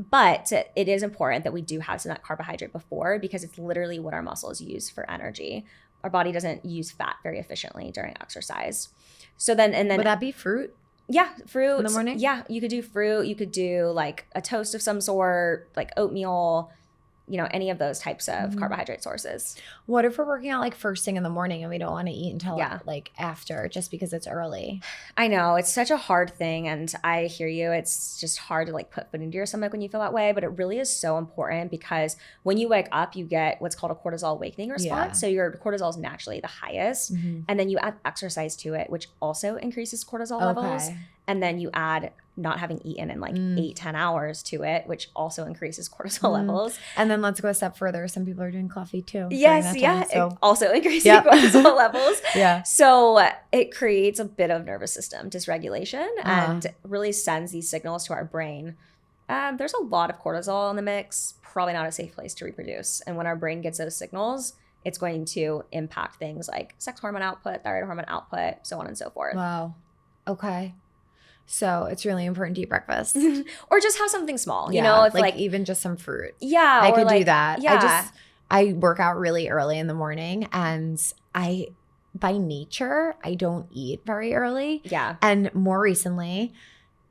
[SPEAKER 2] but it is important that we do have some of that carbohydrate before, because it's literally what our muscles use for energy. Our body doesn't use fat very efficiently during exercise. So then would
[SPEAKER 1] that be fruit?
[SPEAKER 2] Yeah, fruit
[SPEAKER 1] in the morning.
[SPEAKER 2] Yeah, you could do fruit. You could do like a toast of some sort, like oatmeal, any of those types of carbohydrate sources.
[SPEAKER 1] What if we're working out like first thing in the morning and we don't want to eat until like after, just because it's early?
[SPEAKER 2] I know it's such a hard thing, and I hear you. It's just hard to like put food into your stomach when you feel that way, but it really is so important, because when you wake up, you get what's called a cortisol awakening response. So your cortisol is naturally the highest, and then you add exercise to it, which also increases cortisol levels. And then you add not having eaten in like 8-10 hours to it, which also increases cortisol levels.
[SPEAKER 1] And then let's go a step further. Some people are doing coffee too.
[SPEAKER 2] Yes, it also increasing cortisol levels. So it creates a bit of nervous system dysregulation and really sends these signals to our brain. There's a lot of cortisol in the mix, probably not a safe place to reproduce. And when our brain gets those signals, it's going to impact things like sex hormone output, thyroid hormone output, so on and so forth.
[SPEAKER 1] Wow. Okay. So it's really important to eat breakfast.
[SPEAKER 2] Or just have something small, if like
[SPEAKER 1] even just some fruit.
[SPEAKER 2] Yeah.
[SPEAKER 1] I could do that.
[SPEAKER 2] Yeah.
[SPEAKER 1] I work out really early in the morning, and by nature, I don't eat very early.
[SPEAKER 2] Yeah.
[SPEAKER 1] And more recently,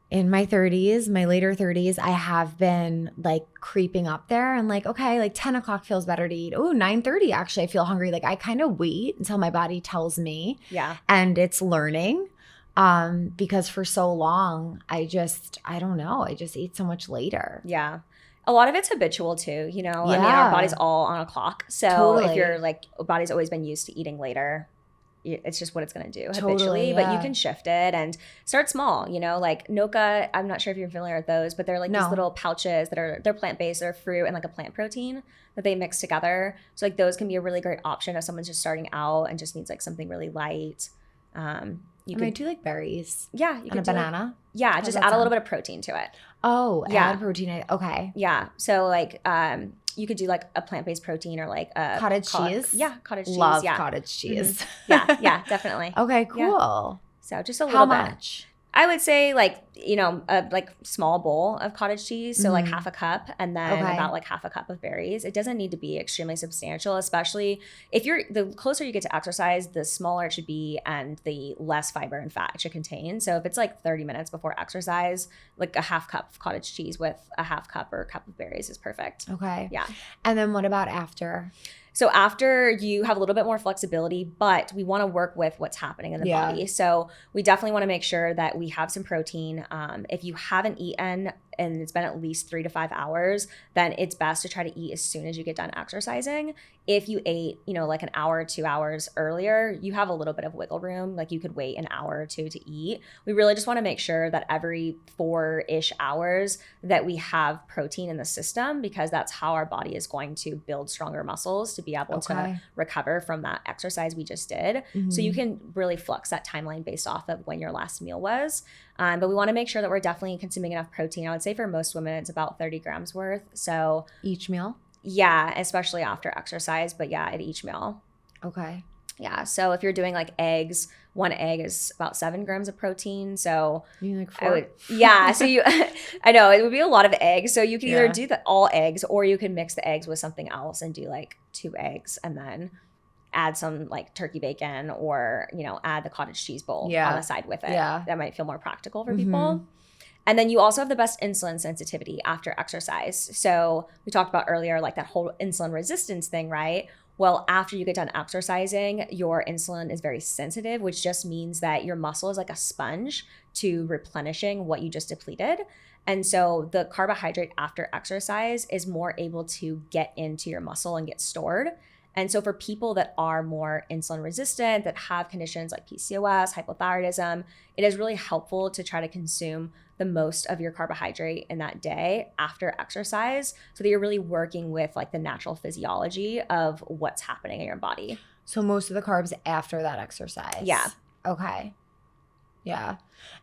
[SPEAKER 1] in my 30s, my later 30s, I have been like creeping up there and like, okay, like 10 o'clock feels better to eat. Oh, 9:30, actually, I feel hungry. Like I kind of wait until my body tells me.
[SPEAKER 2] Yeah.
[SPEAKER 1] And it's learning. Because for so long, I don't know. I just eat so much later.
[SPEAKER 2] Yeah. A lot of it's habitual too, I mean, our body's all on a clock. So if your body's always been used to eating later, it's just what it's going to do habitually. But you can shift it and start small, like Noka. I'm not sure if you're familiar with those, but they're like these little pouches they're plant-based. They're fruit and like a plant protein that they mix together. So like those can be a really great option if someone's just starting out and just needs like something really light.
[SPEAKER 1] I do like berries.
[SPEAKER 2] Yeah. You
[SPEAKER 1] can do banana.
[SPEAKER 2] Just add a little bit of protein to it.
[SPEAKER 1] Oh, add protein. Okay.
[SPEAKER 2] Yeah. So like you could do like a plant-based protein, or like a
[SPEAKER 1] cottage cheese.
[SPEAKER 2] Yeah, cottage cheese.
[SPEAKER 1] Love cottage cheese.
[SPEAKER 2] Yeah, definitely.
[SPEAKER 1] Okay, cool.
[SPEAKER 2] Yeah. So just a little bit. How much? I would say like, a like small bowl of cottage cheese. So like half a cup, and then about like half a cup of berries. It doesn't need to be extremely substantial, especially if the closer you get to exercise, the smaller it should be and the less fiber and fat it should contain. So if it's like 30 minutes before exercise, like a half cup of cottage cheese with a half cup or a cup of berries is perfect.
[SPEAKER 1] Okay.
[SPEAKER 2] Yeah.
[SPEAKER 1] And then what about after?
[SPEAKER 2] So after, you have a little bit more flexibility, but we want to work with what's happening in the body. So we definitely want to make sure that we have some protein. If you haven't eaten and it's been at least 3 to 5 hours, then it's best to try to eat as soon as you get done exercising. If you ate, like an hour or 2 hours earlier, you have a little bit of wiggle room. Like you could wait an hour or two to eat. We really just want to make sure that every 4-ish hours that we have protein in the system, because that's how our body is going to build stronger muscles to be able to recover from that exercise we just did. So you can really flux that timeline based off of when your last meal was. But we want to make sure that we're definitely consuming enough protein. I would say for most women, it's about 30 grams worth. So
[SPEAKER 1] each meal?
[SPEAKER 2] Yeah, especially after exercise, but yeah, at each meal.
[SPEAKER 1] Okay.
[SPEAKER 2] Yeah, so if you're doing like eggs, 1 egg is about 7 grams of protein. So
[SPEAKER 1] you mean like 4?
[SPEAKER 2] So I know it would be a lot of eggs. So you can either do all eggs, or you can mix the eggs with something else and do like 2 eggs and then add some like turkey bacon, or add the cottage cheese bowl on the side with it. Yeah, that might feel more practical for people. And then you also have the best insulin sensitivity after exercise. So we talked about earlier, like that whole insulin resistance thing, right? Well, after you get done exercising, your insulin is very sensitive, which just means that your muscle is like a sponge to replenishing what you just depleted. And so the carbohydrate after exercise is more able to get into your muscle and get stored. And so for people that are more insulin resistant, that have conditions like PCOS, hypothyroidism, it is really helpful to try to consume the most of your carbohydrate in that day after exercise, so that you're really working with like the natural physiology of what's happening in your body.
[SPEAKER 1] So most of the carbs after that exercise.
[SPEAKER 2] Yeah.
[SPEAKER 1] Okay. Yeah.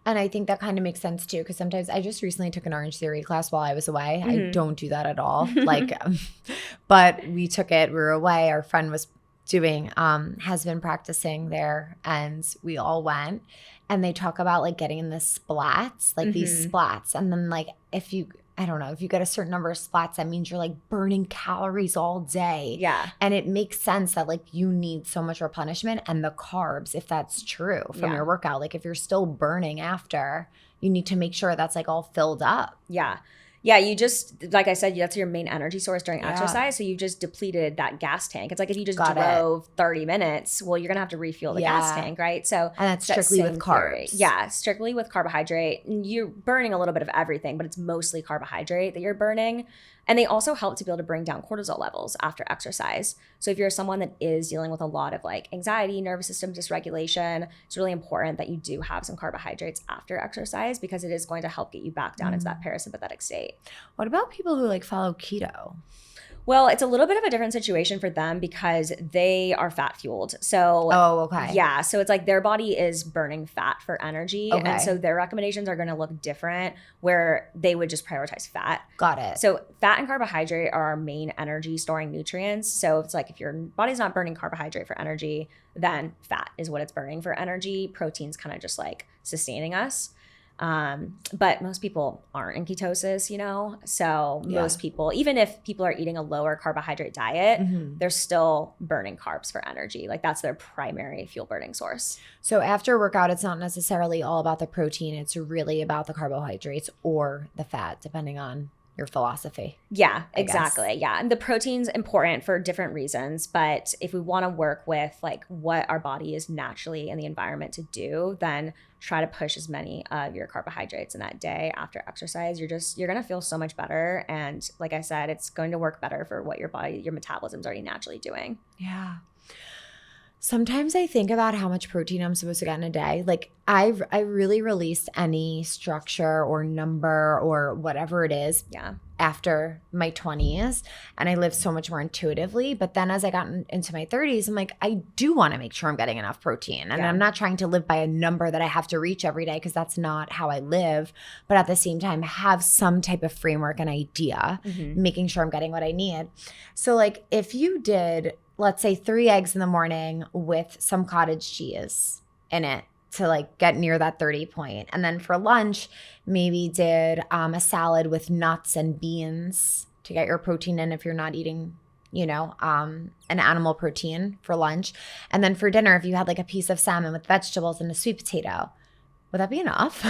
[SPEAKER 1] And I think that kind of makes sense too, because sometimes I just recently took an Orange Theory class while I was away. I don't do that at all. But we took it. We were away. Our friend was has been practicing there, and we all went. And they talk about like getting in the splats, like these splats. And then like if you get a certain number of splats, that means you're like burning calories all day.
[SPEAKER 2] Yeah.
[SPEAKER 1] And it makes sense that like you need so much replenishment, and the carbs, if that's true from your workout, like if you're still burning after, you need to make sure that's like all filled up.
[SPEAKER 2] Yeah. Yeah, you just, like I said, that's your main energy source during exercise. So you just depleted that gas tank. It's like if you just drove 30 minutes, well, you're going to have to refuel the gas tank, right? So
[SPEAKER 1] and that's strictly with carbs.
[SPEAKER 2] Theory. Yeah, strictly with carbohydrate. You're burning a little bit of everything, but it's mostly carbohydrate that you're burning. And they also help to be able to bring down cortisol levels after exercise. So if you're someone that is dealing with a lot of like anxiety, nervous system dysregulation, it's really important that you do have some carbohydrates after exercise, because it is going to help get you back down into that parasympathetic state.
[SPEAKER 1] What about people who like follow keto?
[SPEAKER 2] Well, it's a little bit of a different situation for them because they are fat fueled. So, yeah. So it's like their body is burning fat for energy. Okay. And so their recommendations are going to look different, where they would just prioritize fat.
[SPEAKER 1] Got it.
[SPEAKER 2] So fat and carbohydrate are our main energy storing nutrients. So it's like if your body's not burning carbohydrate for energy, then fat is what it's burning for energy. Protein's kind of just like sustaining us. But most people aren't in ketosis, so most people, even if people are eating a lower carbohydrate diet, they're still burning carbs for energy. Like that's their primary fuel burning source.
[SPEAKER 1] So after a workout, it's not necessarily all about the protein. It's really about the carbohydrates or the fat, depending on your philosophy.
[SPEAKER 2] Yeah, exactly. Yeah. And the protein's important for different reasons. But if we want to work with like what our body is naturally in the environment to do, then try to push as many of your carbohydrates in that day after exercise. You're going to feel so much better. And like I said, it's going to work better for what your metabolism's already naturally doing.
[SPEAKER 1] Yeah. Sometimes I think about how much protein I'm supposed to get in a day. Like I really released any structure or number or whatever it is after my 20s. And I lived so much more intuitively. But then as I got into my 30s, I'm like, I do want to make sure I'm getting enough protein. And I'm not trying to live by a number that I have to reach every day, because that's not how I live. But at the same time, have some type of framework and idea, making sure I'm getting what I need. So like if you did, let's say 3 eggs in the morning with some cottage cheese in it to like get near that 30 point. And then for lunch, maybe did a salad with nuts and beans to get your protein in if you're not eating, an animal protein for lunch. And then for dinner, if you had like a piece of salmon with vegetables and a sweet potato, would that be enough?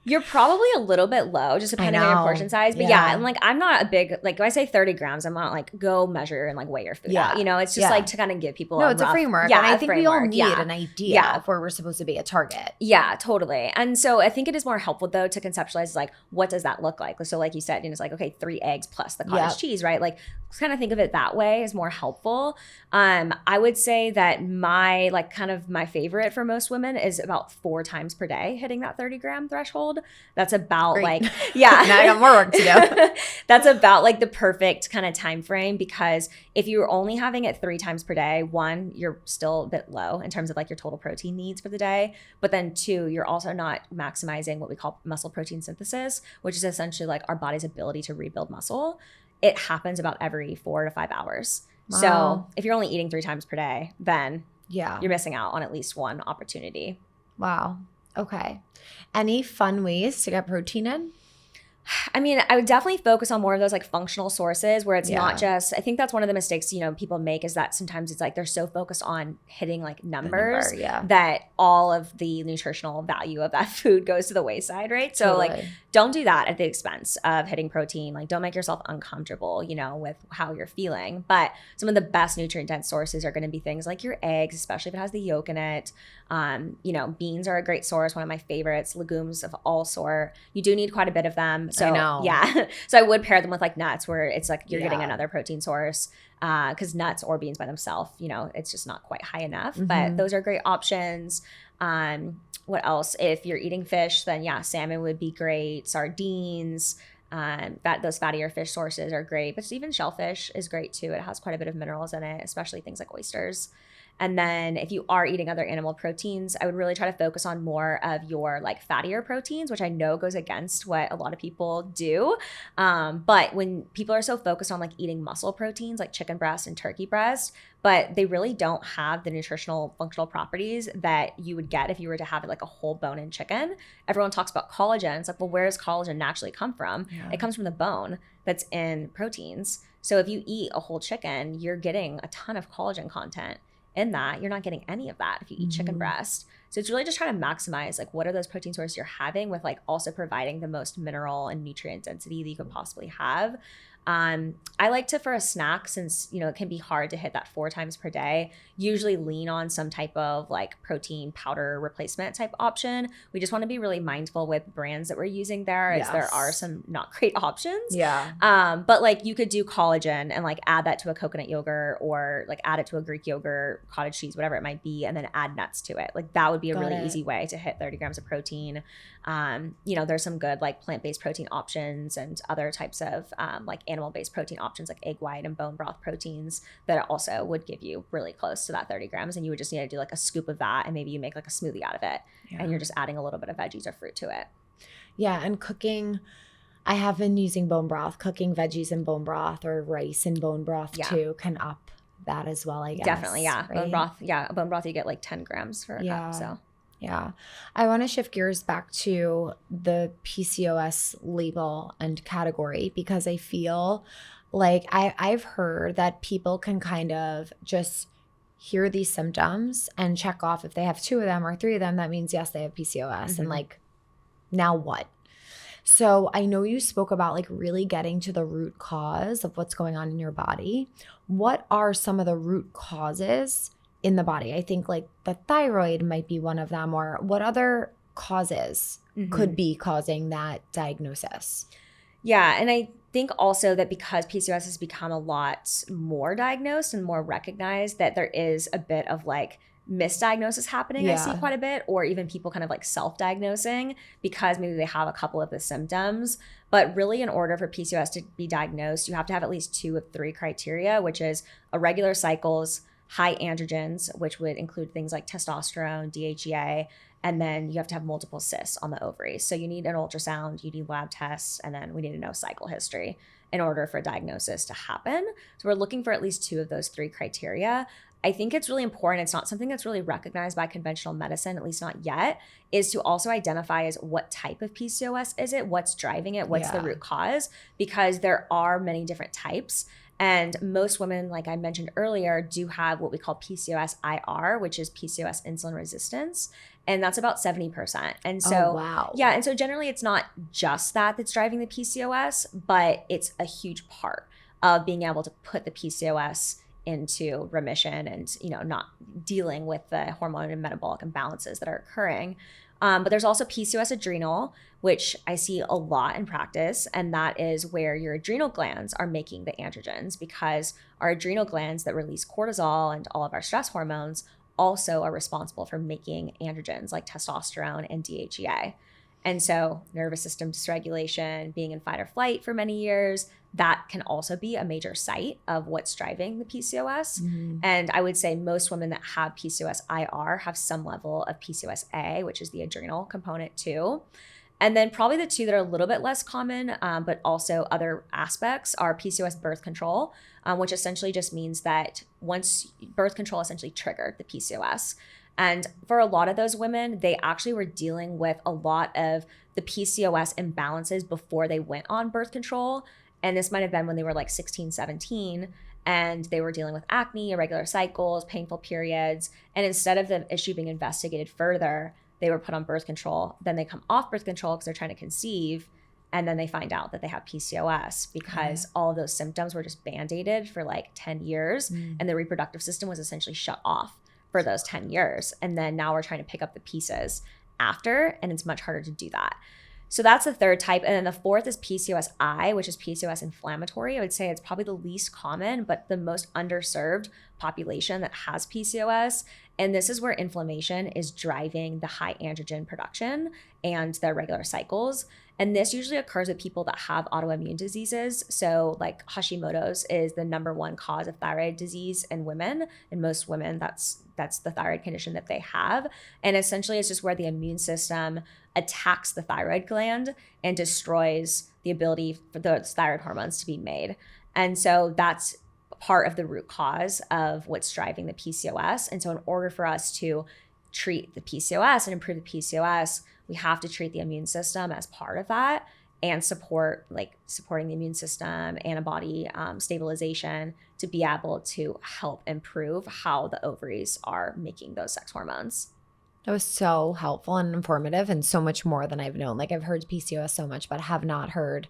[SPEAKER 2] You're probably a little bit low, just depending on your portion size. But yeah, and like I'm not a big, like when I say 30 grams, I'm not like go measure and like weigh your food out. You know, it's just like to kind of give people
[SPEAKER 1] it's a framework.
[SPEAKER 2] Yeah,
[SPEAKER 1] and I think we all need an idea of where we're supposed to be a target.
[SPEAKER 2] Yeah, totally. And so I think it is more helpful though to conceptualize like, what does that look like? So like you said, it's like, okay, 3 eggs plus the cottage cheese, right? Like kind of think of it that way is more helpful. I would say that my like kind of my favorite for most women is about 4 times per day hitting that 30 gram threshold. That's about like, now
[SPEAKER 1] I got more work to do.
[SPEAKER 2] That's about like the perfect kind of time frame, because if you're only having it 3 times per day, 1, you're still a bit low in terms of like your total protein needs for the day. But then 2, you're also not maximizing what we call muscle protein synthesis, which is essentially like our body's ability to rebuild muscle. It happens about every 4 to 5 hours. Wow. So if you're only eating 3 times per day, then you're missing out on at least one opportunity.
[SPEAKER 1] Wow. Okay. Any fun ways to get protein in?
[SPEAKER 2] I mean, I would definitely focus on more of those like functional sources where it's not just, I think that's one of the mistakes, people make, is that sometimes it's like they're so focused on hitting like numbers that all of the nutritional value of that food goes to the wayside, right? So like, don't do that at the expense of hitting protein. Like don't make yourself uncomfortable, with how you're feeling. But some of the best nutrient dense sources are going to be things like your eggs, especially if it has the yolk in it. Beans are a great source, one of my favorites, legumes of all sort. You do need quite a bit of them. So so I would pair them with like nuts, where it's like you're getting another protein source, because nuts or beans by themselves, it's just not quite high enough. But those are great options. What else? If you're eating fish, then salmon would be great. Sardines, those fattier fish sources are great. But even shellfish is great too. It has quite a bit of minerals in it, especially things like oysters. And then if you are eating other animal proteins, I would really try to focus on more of your like fattier proteins, which I know goes against what a lot of people do. But when people are so focused on like eating muscle proteins like chicken breast and turkey breast, but they really don't have the nutritional functional properties that you would get if you were to have it like a whole bone-in chicken. Everyone talks about collagen. It's like, well, where does collagen naturally come from? It comes from the bone that's in proteins. So if you eat a whole chicken, you're getting a ton of collagen content in that. You're not getting any of that if you eat chicken breast. So it's really just trying to maximize like what are those protein sources you're having, with like also providing the most mineral and nutrient density that you could possibly have. I like to, for a snack, since it can be hard to hit that 4 times per day, usually lean on some type of like protein powder replacement type option. We just want to be really mindful with brands that we're using there, as there are some not great options. But like you could do collagen and like add that to a coconut yogurt, or like add it to a Greek yogurt, cottage cheese, whatever it might be, and then add nuts to it. Like that would be a really easy way to hit 30 grams of protein. There's some good like plant-based protein options and other types of like animal-based protein options like egg white and bone broth proteins that also would give you really close to that 30 grams. And you would just need to do like a scoop of that, and maybe you make like a smoothie out of it, and you're just adding a little bit of veggies or fruit to it. And
[SPEAKER 1] cooking, I have been using bone broth. Cooking veggies in bone broth or rice in bone broth too can up that as well, I guess.
[SPEAKER 2] Definitely, right? Bone broth, you get like 10 grams for a cup, so.
[SPEAKER 1] I want to shift gears back to the PCOS label and category, because I feel like I've heard that people can kind of just hear these symptoms and check off if they have 2 of them or 3 of them. That means, yes, they have PCOS. And like, now what? So I know you spoke about like really getting to the root cause of what's going on in your body. What are some of the root causes in the body? I think like the thyroid might be one of them, or what other causes could be causing that diagnosis?
[SPEAKER 2] And I think also that because PCOS has become a lot more diagnosed and more recognized, that there is a bit of like misdiagnosis happening. I see quite a bit, or even people kind of like self-diagnosing because maybe they have a couple of the symptoms. But really, in order for PCOS to be diagnosed, you have to have at least 2 of 3 criteria, which is irregular cycles, high androgens, which would include things like testosterone, DHEA, and then you have to have multiple cysts on the ovaries. So you need an ultrasound, you need lab tests, and then we need to know cycle history in order for a diagnosis to happen. So we're looking for at least 2 of those 3 criteria. I think it's really important. It's not something that's really recognized by conventional medicine, at least not yet, is to also identify as what type of PCOS is it, what's driving it, what's the root cause, because there are many different types. And most women, like I mentioned earlier, do have what we call PCOS IR, which is PCOS insulin resistance. And that's about 70%. And so,
[SPEAKER 1] wow.
[SPEAKER 2] yeah. And so generally it's not just that that's driving the PCOS, but it's a huge part of being able to put the PCOS into remission and, not dealing with the hormone and metabolic imbalances that are occurring. But there's also PCOS adrenal, which I see a lot in practice. And that is where your adrenal glands are making the androgens, because our adrenal glands that release cortisol and all of our stress hormones also are responsible for making androgens like testosterone and DHEA. And so nervous system dysregulation, being in fight or flight for many years, that can also be a major site of what's driving the PCOS.
[SPEAKER 1] Mm-hmm.
[SPEAKER 2] And I would say most women that have PCOS IR have some level of PCOS A, which is the adrenal component too. And then probably the two that are a little bit less common, but also other aspects, are PCOS birth control, which essentially just means that once birth control essentially triggered the PCOS. And for a lot of those women, they actually were dealing with a lot of the PCOS imbalances before they went on birth control. And this might have been when they were like 16, 17, and they were dealing with acne, irregular cycles, painful periods. And instead of the issue being investigated further, they were put on birth control. Then they come off birth control because they're trying to conceive. And then they find out that they have PCOS because all of those symptoms were just band-aided for like 10 years. And the reproductive system was essentially shut off for those 10 years. And then now we're trying to pick up the pieces after, and it's much harder to do that. So that's the third type. And then the fourth is PCOS-I, which is PCOS inflammatory. I would say it's probably the least common, but the most underserved population that has PCOS. And this is where inflammation is driving the high androgen production and the irregular cycles. And this usually occurs with people that have autoimmune diseases. So like Hashimoto's is the number one cause of thyroid disease in women. And most women, that's the thyroid condition that they have. And essentially it's just where the immune system attacks the thyroid gland and destroys the ability for those thyroid hormones to be made. And so that's part of the root cause of what's driving the PCOS. And so in order for us to treat the PCOS and improve the PCOS, we have to treat the immune system as part of that and supporting the immune system, antibody stabilization, to be able to help improve how the ovaries are making those sex hormones.
[SPEAKER 1] That was so helpful and informative, and so much more than I've known. Like, I've heard PCOS so much, but have not heard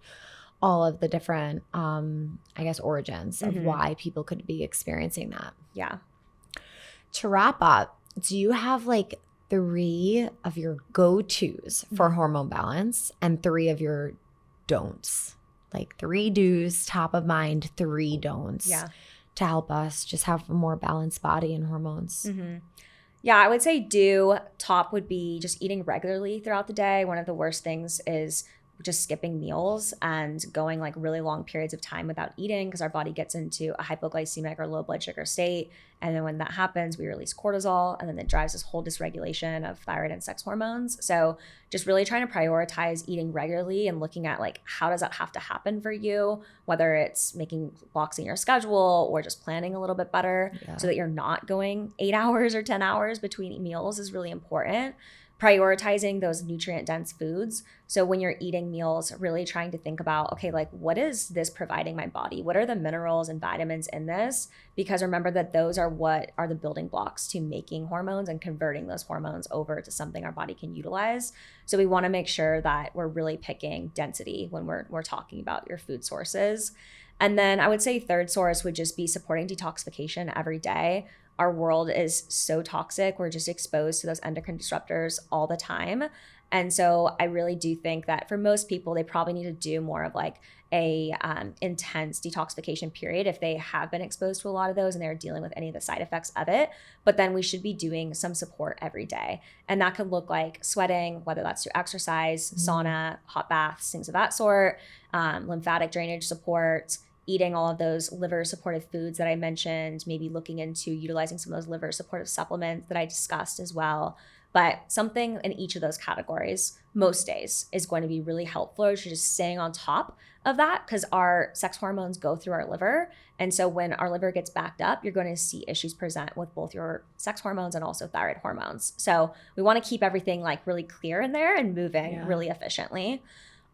[SPEAKER 1] all of the different, origins of why people could be experiencing that.
[SPEAKER 2] Yeah.
[SPEAKER 1] To wrap up, do you have like 3 of your go-tos for hormone balance and 3 of your don'ts? Like 3 do's, top of mind, 3 don'ts to help us just have a more balanced body and hormones.
[SPEAKER 2] Mm-hmm. Yeah, I would say top would be just eating regularly throughout the day. One of the worst things is just skipping meals and going like really long periods of time without eating, because our body gets into a hypoglycemic or low blood sugar state. And then when that happens, we release cortisol, and then it drives this whole dysregulation of thyroid and sex hormones. So just really trying to prioritize eating regularly and looking at like, how does that have to happen for you? Whether it's making blocks in your schedule or just planning a little bit better so that you're not going 8 hours or 10 hours between meals is really important. Prioritizing those nutrient-dense foods. So when you're eating meals, really trying to think about, okay, like what is this providing my body? What are the minerals and vitamins in this? Because remember that those are what are the building blocks to making hormones and converting those hormones over to something our body can utilize. So we want to make sure that we're really picking density when we're talking about your food sources. And then I would say third source would just be supporting detoxification every day. Our world is so toxic. We're just exposed to those endocrine disruptors all the time. And so I really do think that for most people, they probably need to do more of like a intense detoxification period if they have been exposed to a lot of those and they're dealing with any of the side effects of it. But then we should be doing some support every day. And that could look like sweating, whether that's through exercise, sauna, hot baths, things of that sort, lymphatic drainage support, eating all of those liver supportive foods that I mentioned, maybe looking into utilizing some of those liver supportive supplements that I discussed as well. But something in each of those categories most days is going to be really helpful, to just staying on top of that, because our sex hormones go through our liver. And so when our liver gets backed up, you're going to see issues present with both your sex hormones and also thyroid hormones. So we want to keep everything like really clear in there and moving really efficiently.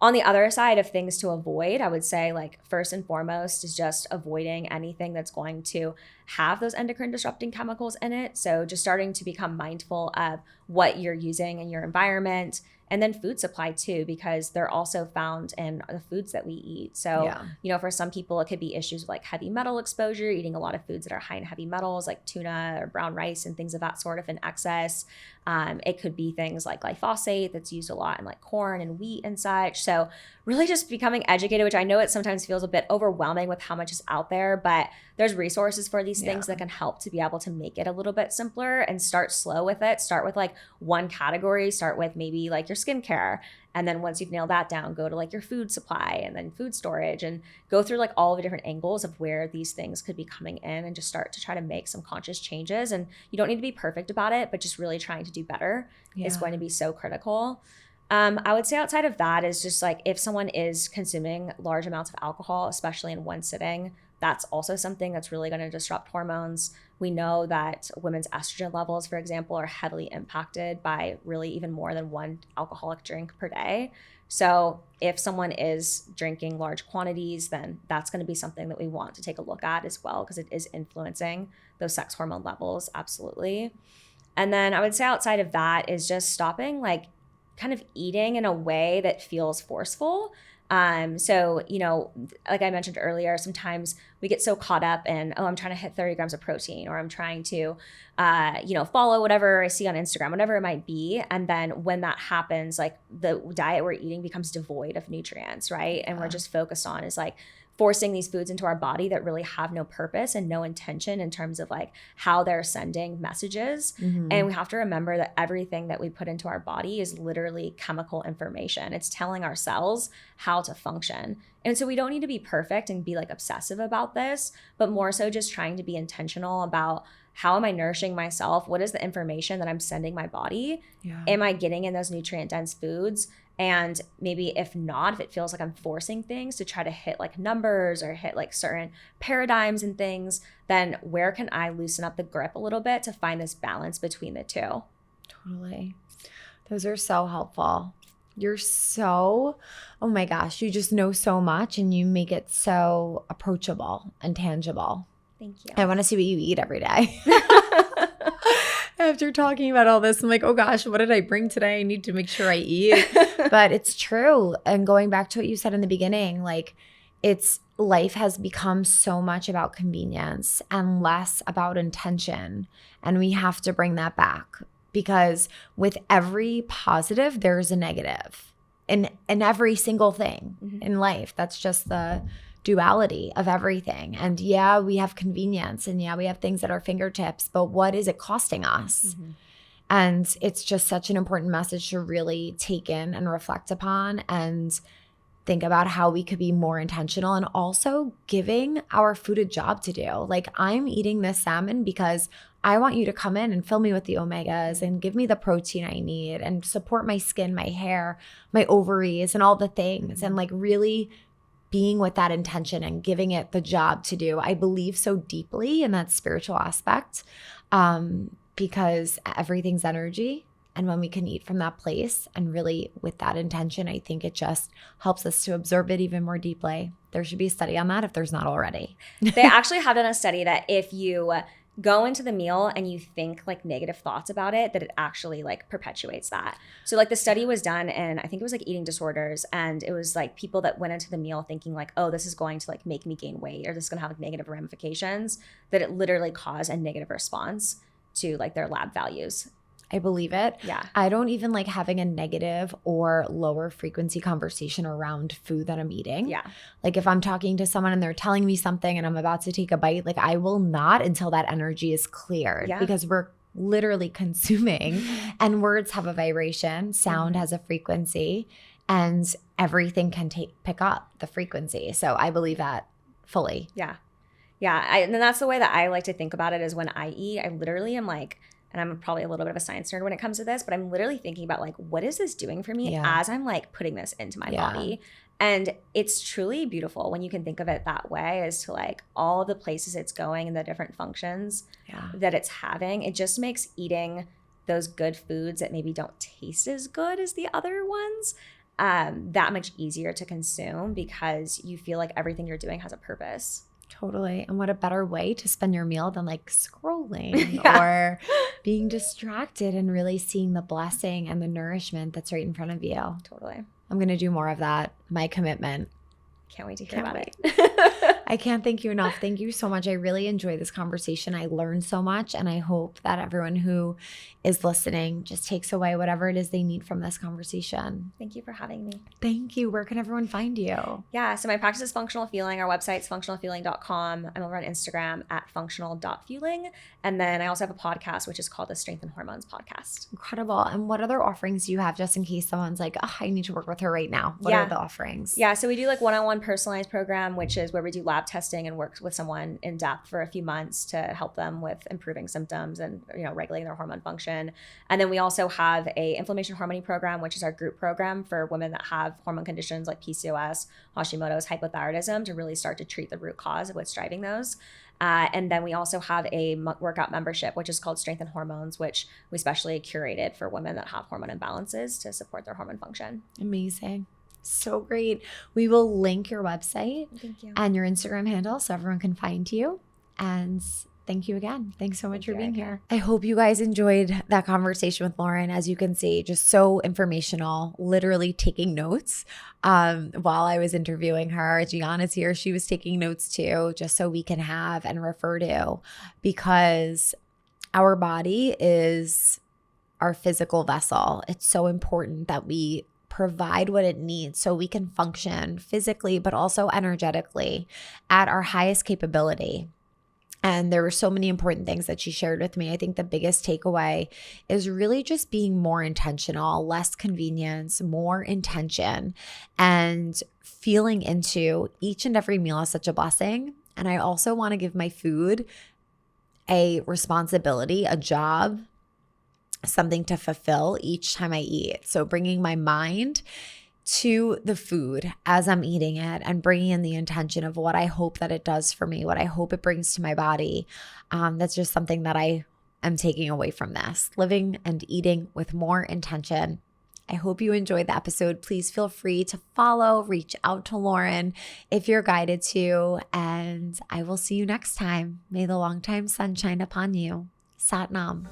[SPEAKER 2] On the other side of things to avoid, I would say like first and foremost is just avoiding anything that's going to have those endocrine disrupting chemicals in it. So just starting to become mindful of what you're using in your environment, and then food supply too, because they're also found in the foods that we eat. So, for some people, it could be issues with like heavy metal exposure, eating a lot of foods that are high in heavy metals like tuna or brown rice and things of that sort if in excess. It could be things like glyphosate that's used a lot in like corn and wheat and such. So really just becoming educated, which I know it sometimes feels a bit overwhelming with how much is out there, but there's resources for these things that can help to be able to make it a little bit simpler, and start slow with it. Start with like one category, start with maybe like your skincare. And then once you've nailed that down, go to like your food supply and then food storage, and go through like all the different angles of where these things could be coming in, and just start to try to make some conscious changes. And you don't need to be perfect about it, but just really trying to do better is going to be so critical. I would say outside of that is just like if someone is consuming large amounts of alcohol, especially in one sitting, that's also something that's really going to disrupt hormones. We know that women's estrogen levels, for example, are heavily impacted by really even more than one alcoholic drink per day. So if someone is drinking large quantities, then that's going to be something that we want to take a look at as well, because it is influencing those sex hormone levels. Absolutely. And then I would say outside of that is just stopping like kind of eating in a way that feels forceful. So, like I mentioned earlier, sometimes we get so caught up in, I'm trying to hit 30 grams of protein, or I'm trying to, follow whatever I see on Instagram, whatever it might be. And then when that happens, like the diet we're eating becomes devoid of nutrients, right? And we're just focused on is like forcing these foods into our body that really have no purpose and no intention in terms of like how they're sending messages. And we have to remember that everything that we put into our body is literally chemical information. It's telling our cells how to function. And so we don't need to be perfect and be like obsessive about this, but more so just trying to be intentional about how am I nourishing myself? What is the information that I'm sending my body? Am I getting in those nutrient dense foods? And maybe if not, if it feels like I'm forcing things to try to hit like numbers or hit like certain paradigms and things, then where can I loosen up the grip a little bit to find this balance between the two?
[SPEAKER 1] Totally. Those are so helpful. You're so, oh my gosh, you just know so much, and you make it so approachable and tangible.
[SPEAKER 2] Thank you.
[SPEAKER 1] I want to see what you eat every day. After talking about all this, I'm like, oh gosh, what did I bring today? I need to make sure I eat. But it's true. And going back to what you said in the beginning, like life has become so much about convenience and less about intention. And we have to bring that back, because with every positive, there's a negative in every single thing in life. That's just the duality of everything. And yeah, we have convenience, and yeah, we have things at our fingertips, but what is it costing us? And it's just such an important message to really take in and reflect upon, and think about how we could be more intentional, and also giving our food a job to do. Like, I'm eating this salmon because I want you to come in and fill me with the omegas and give me the protein I need and support my skin, my hair, my ovaries, and all the things. And like really being with that intention and giving it the job to do. I believe so deeply in that spiritual aspect, because everything's energy. And when we can eat from that place and really with that intention, I think it just helps us to absorb it even more deeply. There should be a study on that if there's not already.
[SPEAKER 2] They actually have done a study that if you go into the meal and you think like negative thoughts about it, that it actually like perpetuates that. So like the study was done, and I think it was like eating disorders, and it was like people that went into the meal thinking like, oh, this is going to like make me gain weight, or this is going to have like negative ramifications, that it literally caused a negative response to like their lab values.
[SPEAKER 1] I believe it.
[SPEAKER 2] Yeah.
[SPEAKER 1] I don't even like having a negative or lower frequency conversation around food that I'm eating.
[SPEAKER 2] Yeah.
[SPEAKER 1] Like if I'm talking to someone and they're telling me something and I'm about to take a bite, like I will not until that energy is cleared, because we're literally consuming, and words have a vibration, sound has a frequency, and everything can pick up the frequency. So I believe that fully.
[SPEAKER 2] Yeah. Yeah. And that's the way that I like to think about it, is when I eat, I literally am like, and I'm probably a little bit of a science nerd when it comes to this, but I'm literally thinking about like, what is this doing for me as I'm like putting this into my body? And it's truly beautiful when you can think of it that way, as to like all of the places it's going and the different functions that it's having. It just makes eating those good foods that maybe don't taste as good as the other ones that much easier to consume because you feel like everything you're doing has a purpose.
[SPEAKER 1] Totally. And what a better way to spend your meal than like scrolling or being distracted and really seeing the blessing and the nourishment that's right in front of you.
[SPEAKER 2] Totally.
[SPEAKER 1] I'm going to do more of that. My commitment.
[SPEAKER 2] Can't wait to hear about it.
[SPEAKER 1] I can't thank you enough. Thank you so much. I really enjoyed this conversation. I learned so much, and I hope that everyone who is listening just takes away whatever it is they need from this conversation.
[SPEAKER 2] Thank you for having me.
[SPEAKER 1] Thank you. Where can everyone find you?
[SPEAKER 2] Yeah, so my practice is Functional Fueling. Our website's functionalfueling.com. I'm over on Instagram at functional.fueling. And then I also have a podcast, which is called the Strength and Hormones Podcast.
[SPEAKER 1] Incredible. And what other offerings do you have just in case someone's like, oh, I need to work with her right now? What are the offerings?
[SPEAKER 2] Yeah, so we do like one-on-one personalized program, which is where we do lab testing and work with someone in depth for a few months to help them with improving symptoms and regulating their hormone function. And then we also have a inflammation harmony program, which is our group program for women that have hormone conditions like PCOS, Hashimoto's, hypothyroidism, to really start to treat the root cause of what's driving those. And then we also have a workout membership, which is called Strength and Hormones, which we specially curated for women that have hormone imbalances to support their hormone function.
[SPEAKER 1] Amazing. So great. We will link your website and your Instagram handle so everyone can find you. And thank you again. Thanks so much for being here. I hope you guys enjoyed that conversation with Lauren. As you can see, just so informational, literally taking notes while I was interviewing her. Gianna's here. She was taking notes too, just so we can have and refer to, because our body is our physical vessel. It's so important that we provide what it needs so we can function physically, but also energetically at our highest capability. And there were so many important things that she shared with me. I think the biggest takeaway is really just being more intentional, less convenience, more intention, and feeling into each and every meal as such a blessing. And I also want to give my food a responsibility, a job, something to fulfill each time I eat. So bringing my mind to the food as I'm eating it and bringing in the intention of what I hope that it does for me, what I hope it brings to my body. That's just something that I am taking away from this, living and eating with more intention. I hope you enjoyed the episode. Please feel free to follow, reach out to Lauren if you're guided to, and I will see you next time. May the long time sun shine upon you. Sat Nam.